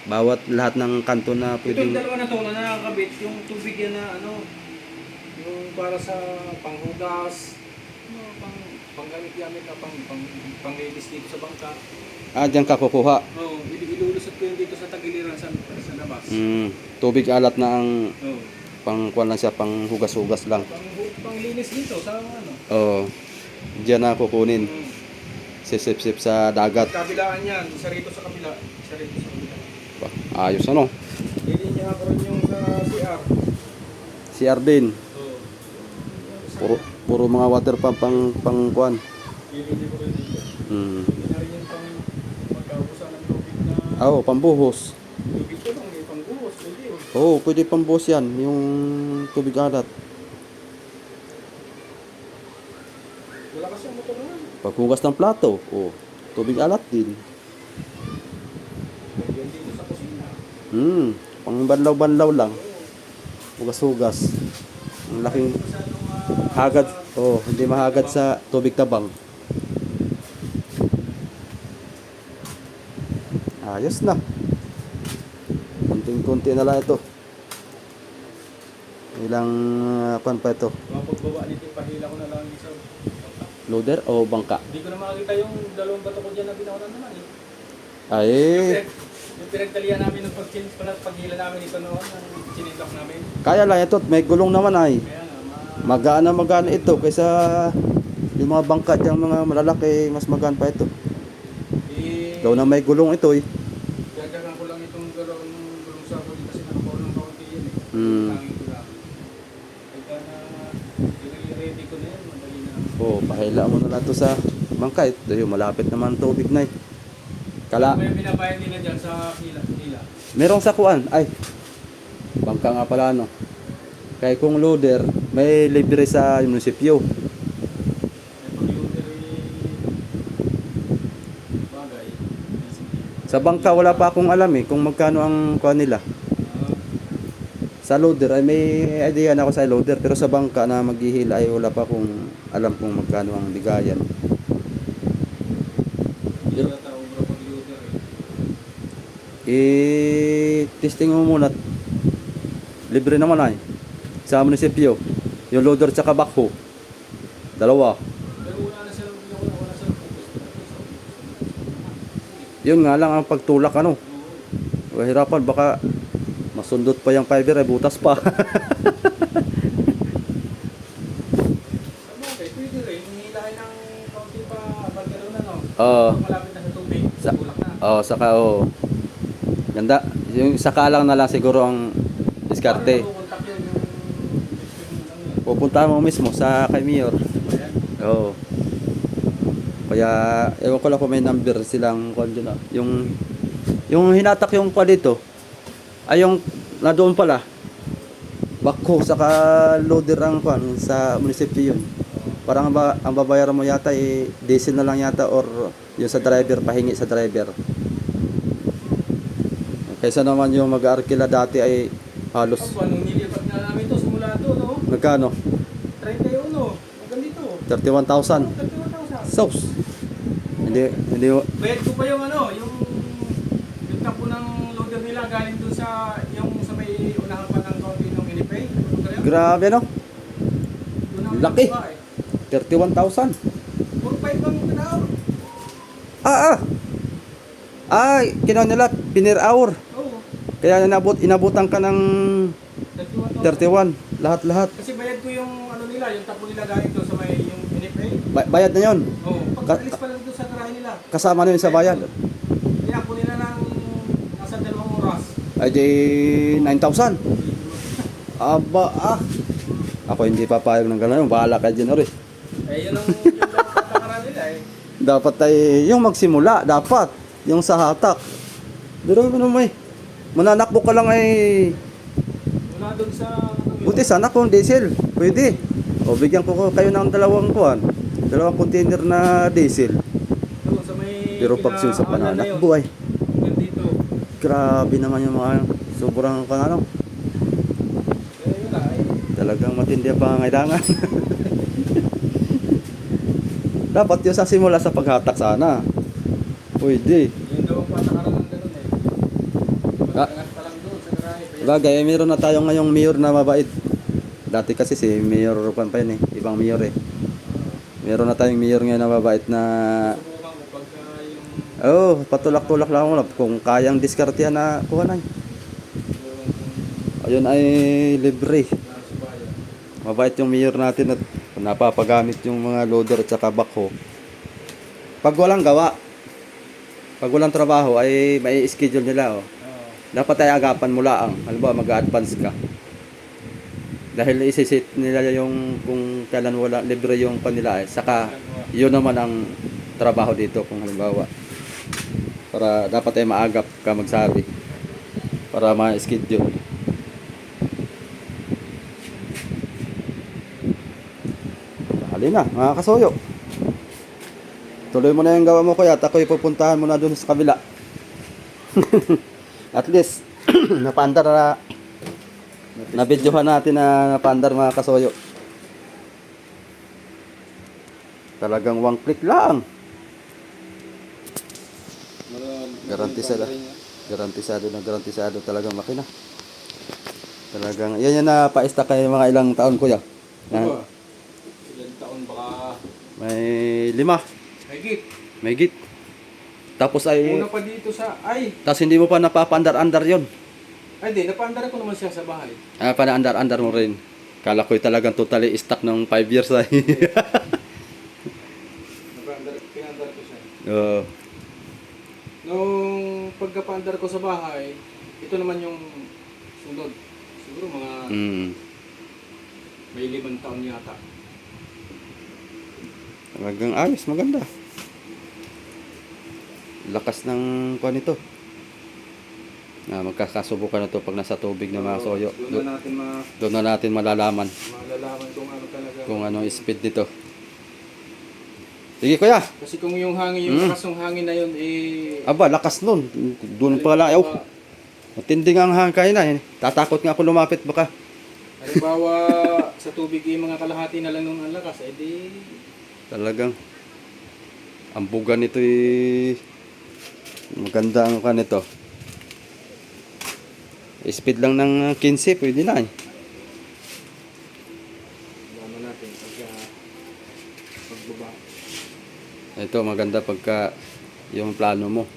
Speaker 1: Bawat lahat ng kanto na
Speaker 2: Ito yung
Speaker 1: pwedeng...
Speaker 2: dalawa na to na nakakabit, yung tubig yan na ano, yung para sa panghugas, panggamit-gamit na panglinis dito sa bangka.
Speaker 1: Diyan ka kukuha.
Speaker 2: Oo, ilulusot ko yung dito sa tagiliran sa labas.
Speaker 1: Tubig alat na ang
Speaker 2: Oo.
Speaker 1: pangkuan lang siya, pang hugas-hugas lang.
Speaker 2: Panglinis dito sa ano.
Speaker 1: Diyan na kukunin. Sisip-sip sa dagat.
Speaker 2: Kabilaan yan, isa rito sa kabila, isa rito sa kabila.
Speaker 1: Ayos ano?
Speaker 2: Lilinya ko rin yung sa CR.
Speaker 1: CR din.
Speaker 2: Oo.
Speaker 1: Puro mga water pump pang kuan.
Speaker 2: Lilinya ko rin dito. Hindi na rin yung magkaubusan ng tubig na
Speaker 1: Pambuhos.
Speaker 2: tubig ko lang, may pangbuhos, hindi yun.
Speaker 1: Pwede pambuhos yan, yung tubig alat.
Speaker 2: Wala kasi ang motor naman.
Speaker 1: Paghugas ng plato, tubig alat din.
Speaker 2: Yan dito sa kusina.
Speaker 1: Pang banlaw-banlaw lang. Hugas-hugas. Ang laking hagad. Hindi mahagad sa tubig tabang. Ayos na. Kunting-kunti na lang ito. Ilang pan pa ito?
Speaker 2: Pagbaba dito, pahila ko na lang isa.
Speaker 1: Loader o bangka?
Speaker 2: Hindi ko na makakita yung dalawang bato ko dyan na binawanan naman eh. Yung pinagtalian namin ng paghila namin ito noon, ang sinilak namin.
Speaker 1: Kaya lang ito, may gulong naman ay.
Speaker 2: Kaya nga,
Speaker 1: Magaan ito kaysa yung mga bangka yung mga malalaki, mas magaan pa ito. Daw na may gulong ito eh.
Speaker 2: Gagagan ko lang itong gulong sa ako kasi nakapaw ng kaunti yun eh. Tangin ko lang. Pagka na i-ready ko na yan, madali na.
Speaker 1: Pahila mo na lang ito sa bangka. Ito yung malapit naman tubig na eh.
Speaker 2: May binabayad nila dyan sa hila.
Speaker 1: Merong sakuan. Bangka nga pala, no? Kaya kung loader, may libre sa munisipyo.
Speaker 2: Bagay.
Speaker 1: Sa bangka, wala pa akong alam kung magkano ang kuha nila. Sa loader, ay may idea na ako sa loader. Pero sa bangka na maghihila, ay wala pa akong alam kung magkano ang bigayan.
Speaker 2: Hindi na tao bro pag loader
Speaker 1: Testing mo muna. Libre naman ay. Sa munisipyo. Yung loader tsaka backhoe. Dalawa.
Speaker 2: Pero wala na silang
Speaker 1: Yun nga lang ang pagtulak ano. Mahirapan baka masundot pa yung fiber ay butas pa.
Speaker 2: okay, pwede rin. Hilahin ng kaunti pa bagero na, no?
Speaker 1: Oo.
Speaker 2: Pag malapit na sa tubig,
Speaker 1: Sa-
Speaker 2: tulak na.
Speaker 1: Saka ganda. Yung saka lang na lang siguro ang diskarte.
Speaker 2: Paano makukontak yun, yung ano yun?
Speaker 1: Pupuntahan mo mismo sa kay Mayor.
Speaker 2: Ayan.
Speaker 1: Oo. Kaya ewan ko lang kung may number silang kung dyan, yung hinatak yung pa dito. Ay yung na doon pala. Backhoe saka loader ang kwan sa munisipyo yun. Parang ang babayaran mo yata diesel na lang yata or yung sa driver, pahingi sa driver. Kaysa naman yung mag-arkila dati ay halos
Speaker 2: Ako, anong nilipat na namin to simula doon, no?
Speaker 1: nagkano?
Speaker 2: 31, hanggang dito.
Speaker 1: 31,000.
Speaker 2: 31,000.
Speaker 1: Sauce. Hindi
Speaker 2: Bayad ko pa yung ano, yung tapo ng loader nila galing doon sa may unahan pa ng kaunti ng Inipay.
Speaker 1: grabe no.
Speaker 2: Doon ang
Speaker 1: Laki.
Speaker 2: nakuha,
Speaker 1: 31,000.
Speaker 2: 4-5 lang tinaw.
Speaker 1: Ay, kinuha nila pinir hour.
Speaker 2: Oo,
Speaker 1: Kaya inabutan ka ng
Speaker 2: 31,000.
Speaker 1: 31. Lahat-lahat.
Speaker 2: Kasi bayad ko yung ano nila, yung tapo nila galing doon sa may yung Inipay.
Speaker 1: Bayad na yon.
Speaker 2: Oo, pag-alis pa lang doon sa garahe nila.
Speaker 1: Kasama na yun sa bayad.
Speaker 2: Kaya po nila ng nasa 2 oras.
Speaker 1: Ay di 9,000. Ako hindi papayag ng gano'n. Bahala ka dyan rin.
Speaker 2: Eh, yun ang patakaran nila eh.
Speaker 1: Dapat ay yung magsimula. Dapat. Yung sa hatak. Pero ano may. Mananakbo ka lang ay
Speaker 2: Mula doon sa
Speaker 1: buti sana kung diesel. Pwede. O bigyan ko kayo ng dalawang container na diesel.
Speaker 2: doon sa may
Speaker 1: Pero pag sa pananakbo ay
Speaker 2: hanggang dito.
Speaker 1: grabe naman yung mga sobrang kanano.
Speaker 2: Kaya yun ay.
Speaker 1: Talagang matindi ang pangangailangan. Dapat yung sa simula sa paghatak sana. Pwede.
Speaker 2: Yun daw ang patakaran ng ganun eh.
Speaker 1: Ah.
Speaker 2: Pagkakas pa lang doon sa garahe. Kaya
Speaker 1: Bagay, mayroon na tayo ngayong mayor na mabait. Dati kasi si Mayor Rupan pa yun ibang mayor Meron na tayong mayor ngayon na mabait na
Speaker 2: subukan mo pagka yung
Speaker 1: patulak-tulak lang mo kung kayang diskartehan na kuha na. Ayun ay libre.
Speaker 2: nasa bayan.
Speaker 1: Mabait yung mayor natin at napapagamit yung mga loader at saka backhoe. Pag walang gawa, pag walang trabaho ay may schedule nila. Dapat ay agapan mo lang. Halimbawa mag-advance ka. Dahil isisit nila yung kung kailan wala libre yung kanila saka yun naman ang trabaho dito kung halimbawa. Para dapat ay maagap ka magsabi para ma-schedule. Halina, mga kasuyo. Tuloy mo na yung gawa mo kuya at ako'y pupuntahan mo na dun sa kabila. At least, napaandar na videohan natin na napaandar mga kasuyo. Talagang one click lang. Garantisado. Garantisado talagang makina. Talagang, yan yung napaista kayo mga ilang taon kuya.
Speaker 2: Diba? Ilang taon baka
Speaker 1: May 5.
Speaker 2: higit.
Speaker 1: May git. Tapos ay
Speaker 2: Una pa dito sa
Speaker 1: tapos hindi mo pa napapandar-andar 'yon.
Speaker 2: di napaandar ko naman siya sa bahay.
Speaker 1: Panaandar-andar mo rin. Kala ko'y talagang totally stuck ng 5 years ay.
Speaker 2: Pinandar ko siya.
Speaker 1: Oo.
Speaker 2: Nung pagkapaandar ko sa bahay, ito naman yung sunod. Siguro mga may 5 taon yata.
Speaker 1: Talagang ayos, maganda. Lakas ng kuan ito. Magkakasubukan na to pag nasa tubig na mga soyo.
Speaker 2: Doon na natin
Speaker 1: Doon na natin malalaman
Speaker 2: malalaman kung ano talaga.
Speaker 1: kung ano yung speed nito. Sige kuya.
Speaker 2: Kasi kung yung hangin, yung lakas ng hangin na yun,
Speaker 1: Aba, lakas nun. Doon pa lang. Oh, matindi nga ang hangin na. Tatakot nga ako lumapit baka.
Speaker 2: halimbawa, sa tubig yung mga kalahati na lang nung ang lakas,
Speaker 1: Talagang ang buga nito maganda ang kanito. Speed lang ng 15, pwede na
Speaker 2: Laman natin pagbaba.
Speaker 1: Ito maganda pagka yung plano mo.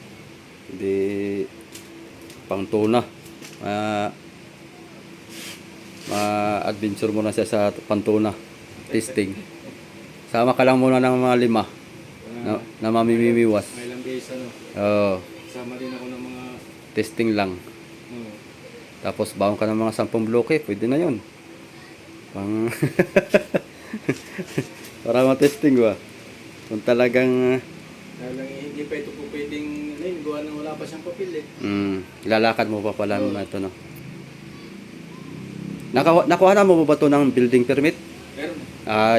Speaker 1: Hindi pang tuna. Ma-adventure mo na siya sa pantuna testing. Sama ka lang muna ng mga 5 na mamimimiwas.
Speaker 2: May ilang days
Speaker 1: Oo,
Speaker 2: sama din ako ng mga
Speaker 1: testing lang. Tapos baon ka ng mga 10 bloke, pwede na yun. Pang para matesting ba? Kung talagang
Speaker 2: lang hindi pa ito po pwedeng gawa nang wala pa siyang papel
Speaker 1: lalakad mo pa pala na ito, no? Nakuha na mo ba ito ng building permit?
Speaker 2: Meron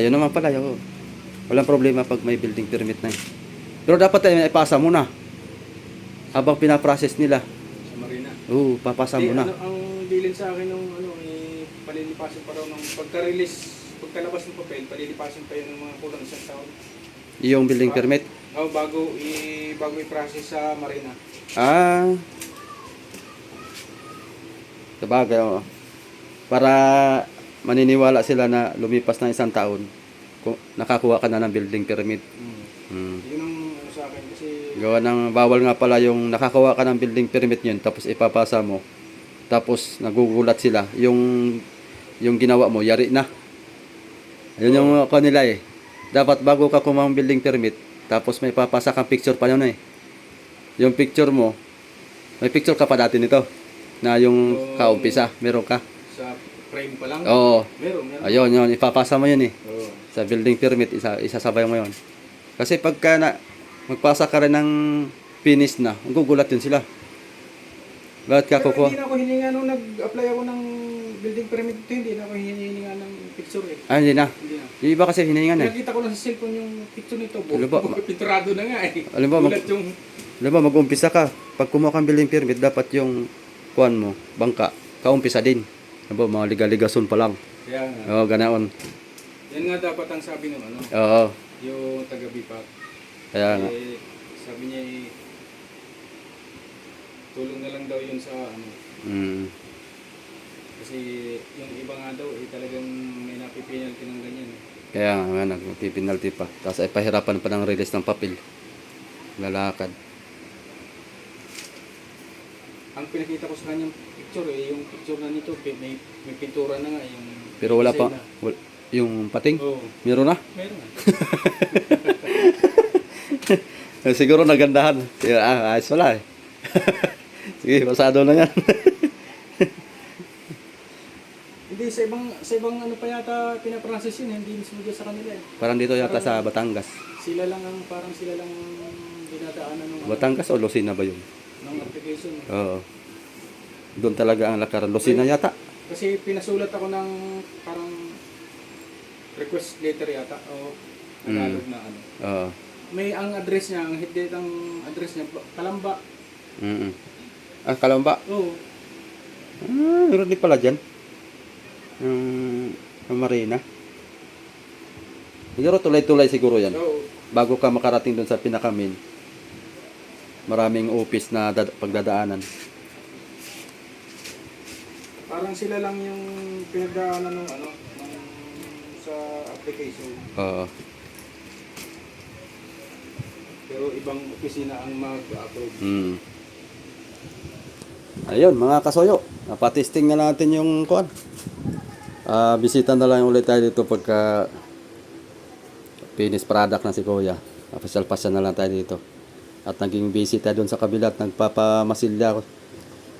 Speaker 1: Yun naman pala. Walang problema pag may building permit na. Pero dapat ipasa mo na. Habang pinaprocess nila.
Speaker 2: sa Marina.
Speaker 1: Oo, papasa mo na.
Speaker 2: Ang bilin sa akin nung palilipasin pa raw ng pagkalabas ng papel, palilipasin pa yun ng mga kulang isang taon.
Speaker 1: Yung building permit?
Speaker 2: Bago i-process sa Marina.
Speaker 1: Sabagay, oo. Para maniniwala sila na lumipas na 1 taon, kung nakakuha ka na ng building permit.
Speaker 2: Yun ang sa akin kasi
Speaker 1: Gawa ng bawal nga pala yung nakakuha ka ng building permit yun, tapos ipapasa mo. Tapos nagugulat sila. Yung ginawa mo, yari na. Yun yung kanila Dapat bago ka kumuha ng building permit, tapos may papasa kang picture pa yun Yung picture mo, may picture ka pa dati nito. Na yung kaumpisa, meron ka.
Speaker 2: sa frame pa lang.
Speaker 1: Oo.
Speaker 2: Meron.
Speaker 1: Ayun, ipapasa mo yun
Speaker 2: Oo.
Speaker 1: Sa building permit, isasabay mo yun. Kasi pagka magpasa ka rin ng finish na, gugulat yun sila. Bakit ka
Speaker 2: Pero
Speaker 1: kukuha?
Speaker 2: hindi na ako hininga nung nag-apply ako ng building permit ito, hindi na ako hininga ng picture
Speaker 1: Hindi na.
Speaker 2: Hindi na.
Speaker 1: Yung iba kasi hiningan
Speaker 2: Nakita ko lang sa cellphone yung picture nito.
Speaker 1: Alam ba?
Speaker 2: Pinturado na nga
Speaker 1: Alam ba,
Speaker 2: Gulat yung
Speaker 1: Alam mo, mag-umpisa ka. Pag kumuha kang building permit, dapat yung kuhan mo, bangka, kaumpisa din. Alam mo, mga liga-ligason pa lang.
Speaker 2: kaya nga.
Speaker 1: Oo, ganaon.
Speaker 2: Yan nga dapat ang sabi ng
Speaker 1: Oo,
Speaker 2: yung taga-BIPAC.
Speaker 1: kaya nga.
Speaker 2: Sabi niya tulong na lang daw yun sa kasi yung iba nga daw talagang may napipenalty ng ganyan
Speaker 1: Kaya nga, nagpipinalty pa. Tapos ay pahirapan pa ng release ng papel. Lalakad.
Speaker 2: Ang pinakita ko sa kanyang picture yung picture na nito may pintura na nga yung
Speaker 1: Pero wala pa,
Speaker 2: design
Speaker 1: yung pating,
Speaker 2: Oo.
Speaker 1: meron na.
Speaker 2: Meron nga.
Speaker 1: Siguro nagandahan. Ayos pala Sige, pasado na yan.
Speaker 2: Hindi sa ibang ano pa yata pinaprocess yun, hindi mismo dyan sa kanila
Speaker 1: Parang dito yata sa Batangas.
Speaker 2: Sila lang dinadaanan ng
Speaker 1: Batangas o Lucena ba yun?
Speaker 2: ng application.
Speaker 1: Oo. Doon talaga ang lakaran. Lucena yata.
Speaker 2: Kasi pinasulat ako ng parang request letter yata o Tagalog na ano.
Speaker 1: Oo.
Speaker 2: May ang address niya, ang hit date ang address niya, Kalamba.
Speaker 1: Kalamba.
Speaker 2: Oo.
Speaker 1: Meron din pala dyan. Marina. Siguro tulay-tulay siguro yan.
Speaker 2: Oo.
Speaker 1: Bago ka makarating doon sa pinakamin, maraming office na pagdadaanan.
Speaker 2: Parang sila lang yung pinagdaanan ng sa application.
Speaker 1: Oo.
Speaker 2: Pero ibang opisina ang mag-approve.
Speaker 1: Ayun, mga kasoyo. Napatesting na natin yung kuan. Bisita na lang ulit tayo dito pagka finished product na si Kuya. Pasyal-pasyal na lang tayo dito. At naging busy tayo doon sa kabila at nagpapamasilya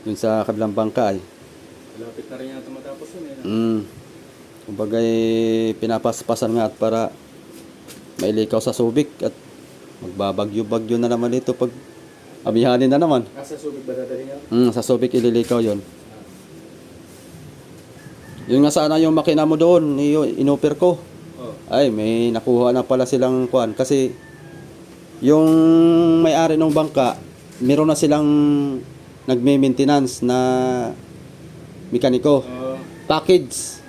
Speaker 1: doon sa kabilang bangka
Speaker 2: Malapit na rin yata matapos yun
Speaker 1: Kumbaga pinapaspasan nga at para mailikaw sa Subic at magbabagyo-bagyo na naman ito pag Abihanin na naman.
Speaker 2: Nasa Subic ba dadali niya?
Speaker 1: Sa Subic ililikaw yon. Yung nga sana yung makina mo doon, inoffer ko.
Speaker 2: Oh.
Speaker 1: Ay, may nakuha na pala silang kuan. Kasi yung may-ari ng bangka, meron na silang nagme-maintenance na mekaniko. Package.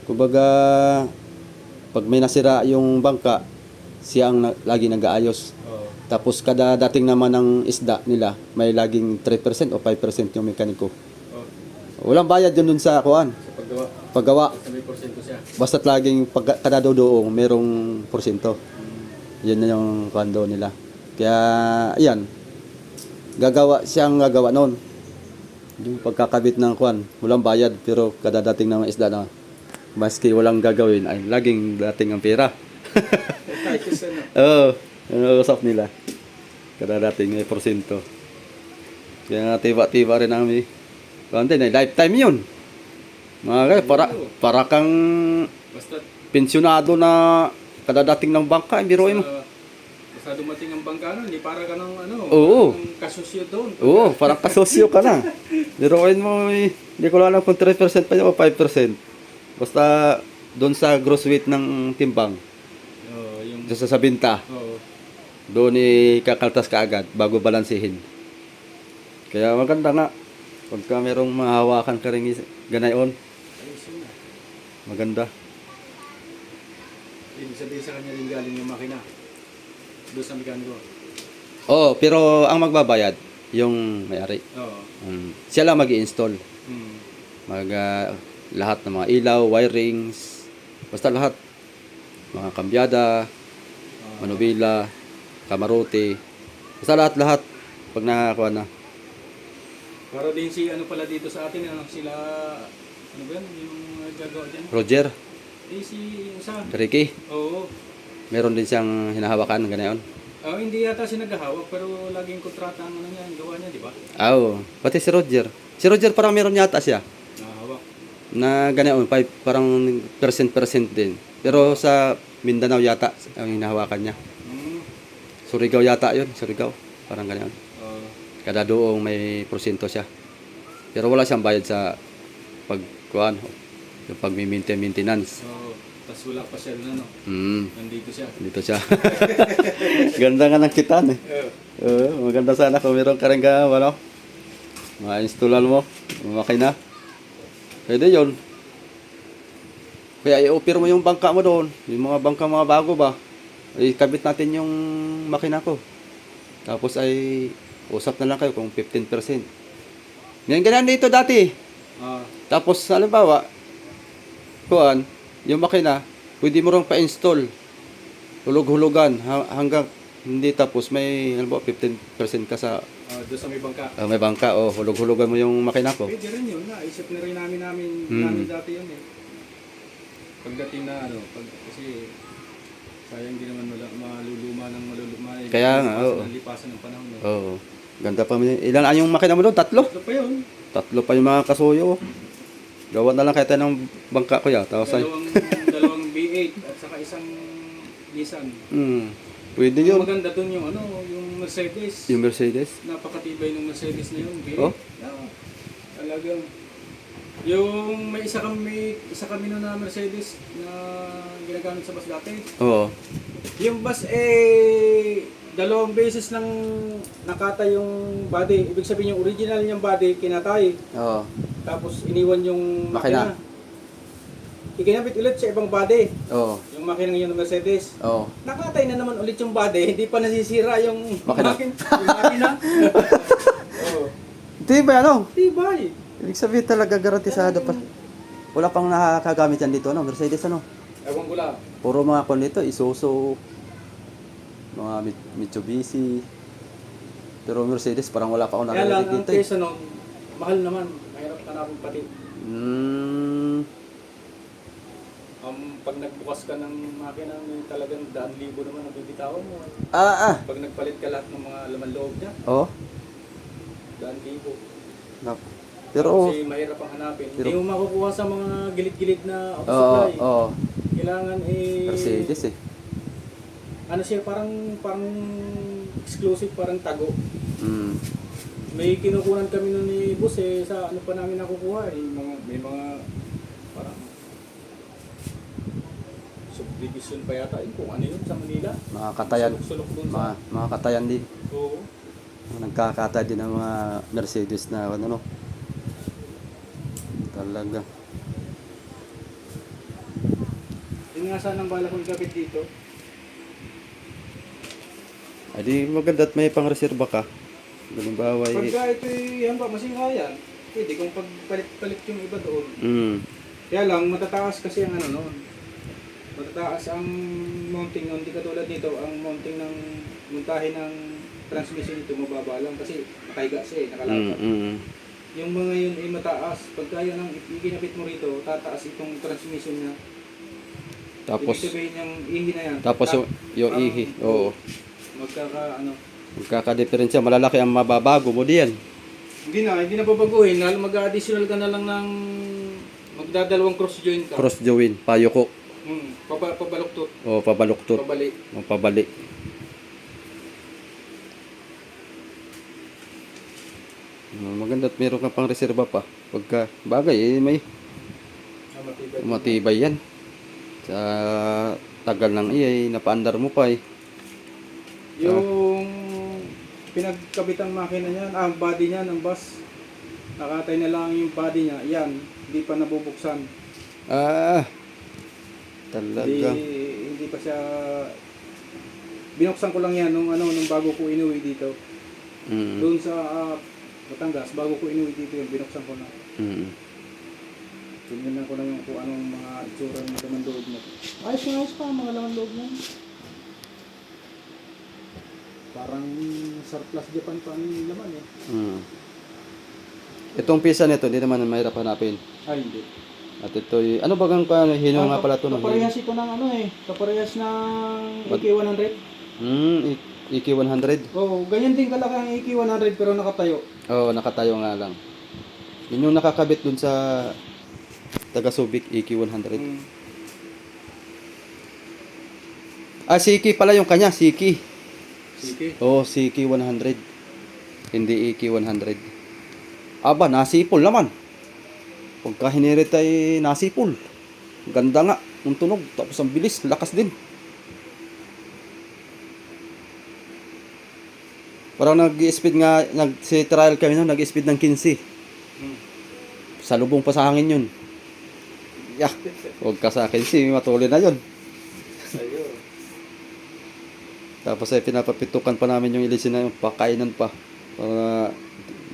Speaker 1: Kumbaga, pag may nasira yung bangka, siya ang lagi nag-aayos. Tapos kada dating naman ng isda nila, may laging 3% o 5% yung mekaniko. Walang bayad yun dun sa kuan.
Speaker 2: Sa
Speaker 1: Paggawa.
Speaker 2: Sa may porsyento siya.
Speaker 1: Basta't laging kada doong merong porsyento. Yun na yung kwando nila. Kaya, ayan. Siyang gagawa noon. Yung pagkakabit ng kwan, walang bayad. Pero kada dating ng isda na, maski walang gagawin, ay laging dating ang pera. Oo, yung usap nila. Kada dating may porsyento. Kaya tiba-tiba rin namin. Kundi na, lifetime yun. Mga kaya, para kang
Speaker 2: Basta
Speaker 1: pensyonado na kadadating ng bangka, biruin mo.
Speaker 2: basta dumating ang bangka nun, hindi para ka ng
Speaker 1: Oo.
Speaker 2: parang kasosyo doon.
Speaker 1: Oo, parang kasosyo ka na. Biruin mo, hindi ko alam kung 3% pa yun o 5%. Basta doon sa gross weight ng timbang,
Speaker 2: Yung
Speaker 1: doon sa binta,
Speaker 2: Oo.
Speaker 1: doon kakaltas ka agad bago balansehin. Kaya maganda nga, pagka merong mahawakan ka rin ganayon,
Speaker 2: Ayos yun na.
Speaker 1: maganda.
Speaker 2: Ibig sabihin sa kanya rin galing yung makina. Doon sa mekaniko.
Speaker 1: Oh, pero ang magbabayad, yung may-ari.
Speaker 2: Oo.
Speaker 1: Siya lang mag-i-install.
Speaker 2: Hmm.
Speaker 1: Lahat ng mga ilaw, wirings, basta lahat. Mga kambyada, manubila, kamarote, basta lahat-lahat pag nakakuha na.
Speaker 2: Para din si ano pala dito sa atin, sila, ano ba yan, yung gagawa dyan?
Speaker 1: Roger,
Speaker 2: Si isa.
Speaker 1: Ricky,
Speaker 2: Oo.
Speaker 1: meron din siyang hinahawakan, ganayon.
Speaker 2: Hindi yata siya naghahawak, pero laging kontrata ang niya, ang gawa niya, di ba?
Speaker 1: Oo, pati si Roger. Si Roger parang meron yata siya
Speaker 2: Nahawak.
Speaker 1: na ganayon, parang percent din. Pero sa Mindanao yata ang hinahawakan niya. Surigao yata yun, Surigao. Parang ganayon. Kada doong may porsyento siya. Pero wala siyang bayad sa pagkuhan, yung pag-maintenance.
Speaker 2: Tapos wala pa siya na, no? Nandito siya.
Speaker 1: Dito siya. Ganda nga ng kitaan eh. Maganda sana kung meron ka rin ka, ma-installan mo, makina. Pwede yun. Kaya i-offer mo yung bangka mo doon, yung mga bangka mga bago ba, ikabit natin yung makina ko. Tapos ay usap na lang kayo kung 15%. Ganyan dito dati. Tapos halimbawa, kuan, yung makina, pwede mo rin pa-install. Hulog-hulugan hanggang hindi tapos may halimbawa 15% ka sa
Speaker 2: Doon sa may bangka.
Speaker 1: may bangka o hulog-hulugan mo yung makina ko.
Speaker 2: Pwede rin yun, naisip na rin namin dati yun eh. Pagdating na kasi sayang din naman maluluma ng maluluma.
Speaker 1: Kaya nga, oo.
Speaker 2: Lipasan ng panahon.
Speaker 1: Oo. Ganda pa. Ilan ang yung makina mo doon? 3?
Speaker 2: Ito pa yun.
Speaker 1: 3 pa yung mga kasuyo. Gawa na lang kahit ng bangka ko ya. Tapos ay,
Speaker 2: Dalawang B8 at saka isang Nissan.
Speaker 1: pwede
Speaker 2: Yung
Speaker 1: yun.
Speaker 2: maganda doon yung yung Mercedes.
Speaker 1: Yung Mercedes.
Speaker 2: Napakatibay ng Mercedes na yun. B8.
Speaker 1: Oh?
Speaker 2: Talagang yung may isa kami noon na Mercedes na ginagamit sa bus dati.
Speaker 1: Oo.
Speaker 2: Yung bus 2 beses nang nakatay yung body. Ibig sabihin yung original niyang body kinatay.
Speaker 1: Oo.
Speaker 2: Tapos iniwan yung
Speaker 1: Makina.
Speaker 2: makina. Ikinabit ulit sa ibang body.
Speaker 1: Oo.
Speaker 2: Yung makina ng Mercedes.
Speaker 1: Oo.
Speaker 2: Nakatay na naman ulit yung body. Hindi pa nasisira yung
Speaker 1: Makina.
Speaker 2: yung makina. Oo.
Speaker 1: Diba ano?
Speaker 2: Tibay.
Speaker 1: Ibig sabihin talaga garantisado pa. Wala pang nakakagamit yan dito, no? Mercedes, ano?
Speaker 2: Ewan ko lang.
Speaker 1: Puro mga kon dito, Isuzu, mga Mitsubishi. Pero Mercedes parang wala pa akong
Speaker 2: Kaya lang,
Speaker 1: nakikita
Speaker 2: ang
Speaker 1: dito.
Speaker 2: kesa nun, mahal naman. Mahirap hanapin pati. Pag nagbukas ka ng makina, may talagang 100,000 naman ang bibitawan mo. Pag nagpalit ka lahat ng mga laman loob niya,
Speaker 1: Oo.
Speaker 2: 100,000.
Speaker 1: Pero,
Speaker 2: Kasi mahirap ang hanapin.
Speaker 1: Pero-
Speaker 2: Hindi mo makukuha sa mga gilid-gilid na
Speaker 1: oo,
Speaker 2: supply.
Speaker 1: oo.
Speaker 2: Kailangan
Speaker 1: Mercedes eh.
Speaker 2: ano siya, parang exclusive, parang tago.
Speaker 1: Mm.
Speaker 2: May kinukunan kami nun ni boss eh, sa ano pa namin nakukuha eh. May mga parang subdivision pa yata yun, kung ano yun sa Manila.
Speaker 1: Mga katayan.
Speaker 2: Sulok-sulok dun sa...
Speaker 1: Mga katayan din.
Speaker 2: Oo.
Speaker 1: Nagkakatay din ng mga Mercedes na ano. Talaga.
Speaker 2: Yun nga sana ang bala kong ikabit dito.
Speaker 1: Ay di maganda at may pang-reserva ka. Halimbawa
Speaker 2: Pagka ito yan ba, masingayan. Pwede kung pagpalit-palit yung iba doon.
Speaker 1: mm.
Speaker 2: Kaya lang, matataas kasi ang ano noon. Matataas ang mounting noon. Hindi katulad dito, ang mounting ng montahe ng transmission ito mababa lang kasi nakahiga siya eh, nakalakad. Yung mga yun ay mataas. Pagka yan ang ikinabit mo rito, tataas itong transmission niya.
Speaker 1: Tapos
Speaker 2: Ibig sabihin yung ihi na yan.
Speaker 1: tapos yung ihi. Oo.
Speaker 2: Magkaka-diferensya,
Speaker 1: Malalaki ang mababago mo diyan.
Speaker 2: Hindi na babaguhin. Mag-additional ka na lang ng magdadalawang cross joint ka.
Speaker 1: Cross join, payoko.
Speaker 2: Pabaluktot.
Speaker 1: O pabaluktot.
Speaker 2: Pabalik.
Speaker 1: O pabalik. Maganda at meron ka pang reserva pa. Pagka bagay may matibay yan. Sa tagal ng iyay, napaandar mo pa eh.
Speaker 2: Yung pinagkabitang makina niyan, ang body niya ng bus, nakatay na lang yung body niya, yan, hindi pa nabubuksan.
Speaker 1: Talaga.
Speaker 2: Hindi pa siya, binuksan ko lang yan nung bago ko inuwi dito. Doon sa Batangas, bago ko inuwi dito yun, binuksan ko na. Tingnan ko na yung kung anong mga itsura ng laman loob mo. Ayos pa ang mga laman loob mo. Parang surplus Japan pa ang laman eh.
Speaker 1: Itong pisa nito, hindi naman mahirap hanapin.
Speaker 2: Ay, hindi.
Speaker 1: At ito, ano bagang hino nga pala ito?
Speaker 2: Kaparehas ito ng kaparehas ng EK100.
Speaker 1: EK100?
Speaker 2: Oo, ganyan din kalaki ang EK100 pero nakatayo.
Speaker 1: Oo, nakatayo nga lang. Yun yung nakakabit dun sa taga Subic, EK100. Siki pala yung kanya, Siki.
Speaker 2: Sige.
Speaker 1: Oo, CK100. Hindi EK100. Aba, nasipol naman. Pagka hinirit ay nasipol. Ganda nga, yung tunog. Tapos ang bilis, lakas din. Parang nag-speed nga, si trial kami noon, nag-speed ng 15. Salubong pa sa hangin yun. Huwag ka sa akin, matuloy na yun.
Speaker 2: Ayun.
Speaker 1: Tapos ay pinapapitukan pa namin yung ilisin na yung pakainan pa. Para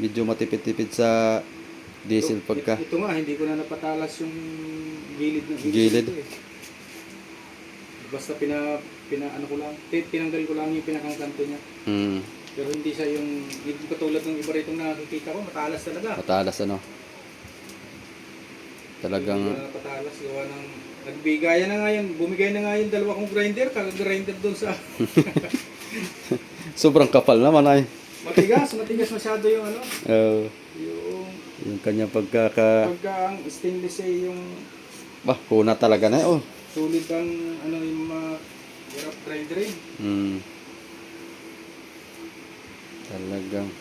Speaker 1: medyo matipid-tipid sa diesel pagka.
Speaker 2: Ito nga, hindi ko na napatalas yung gilid ng
Speaker 1: Gilid.
Speaker 2: ito eh. Basta ano ko lang, tinanggal ko lang yung pinakang kanto niya. Pero hindi siya yung, hindi katulad ng iba rito na nakikita ko, matalas talaga.
Speaker 1: Matalas ano. Talagang
Speaker 2: Hindi ko na napatalas, gawa ng, nagbigaya na nga yun, bumigay na nga yung dalawa kong grinder, kag-grinder doon sa...
Speaker 1: sobrang kapal naman ay.
Speaker 2: matigas masyado yung
Speaker 1: Yung kanya
Speaker 2: pagka ang stainless yung
Speaker 1: kuna talaga na oh.
Speaker 2: sulit ang yung mga hirap grinder eh.
Speaker 1: Talagang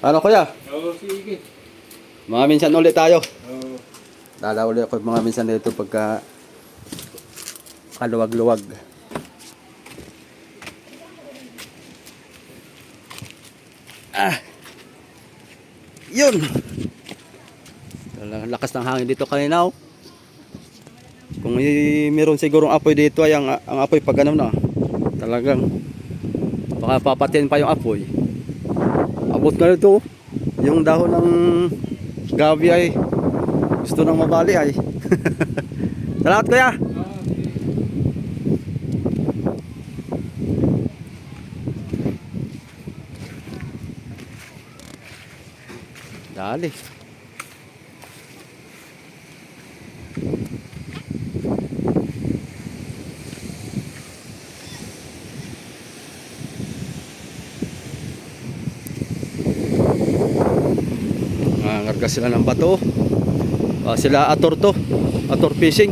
Speaker 1: ano kuya?
Speaker 2: Oo, sige.
Speaker 1: Mga minsan ulit tayo.
Speaker 2: Oo.
Speaker 1: Ulit ako mga minsan dito pagka kaluwag-luwag. Yun. Talagang lakas ng hangin dito kanina oh. Kung meron sigurong apoy dito ay ang apoy pag ganun na. Talagang baka papatin pa yung apoy. Abot nga nito oh. Yung dahon ng gabi ay gusto nang mabali ay. Salamat kuya. Dali. Ngarga sila ng bato. Sila ator fishing.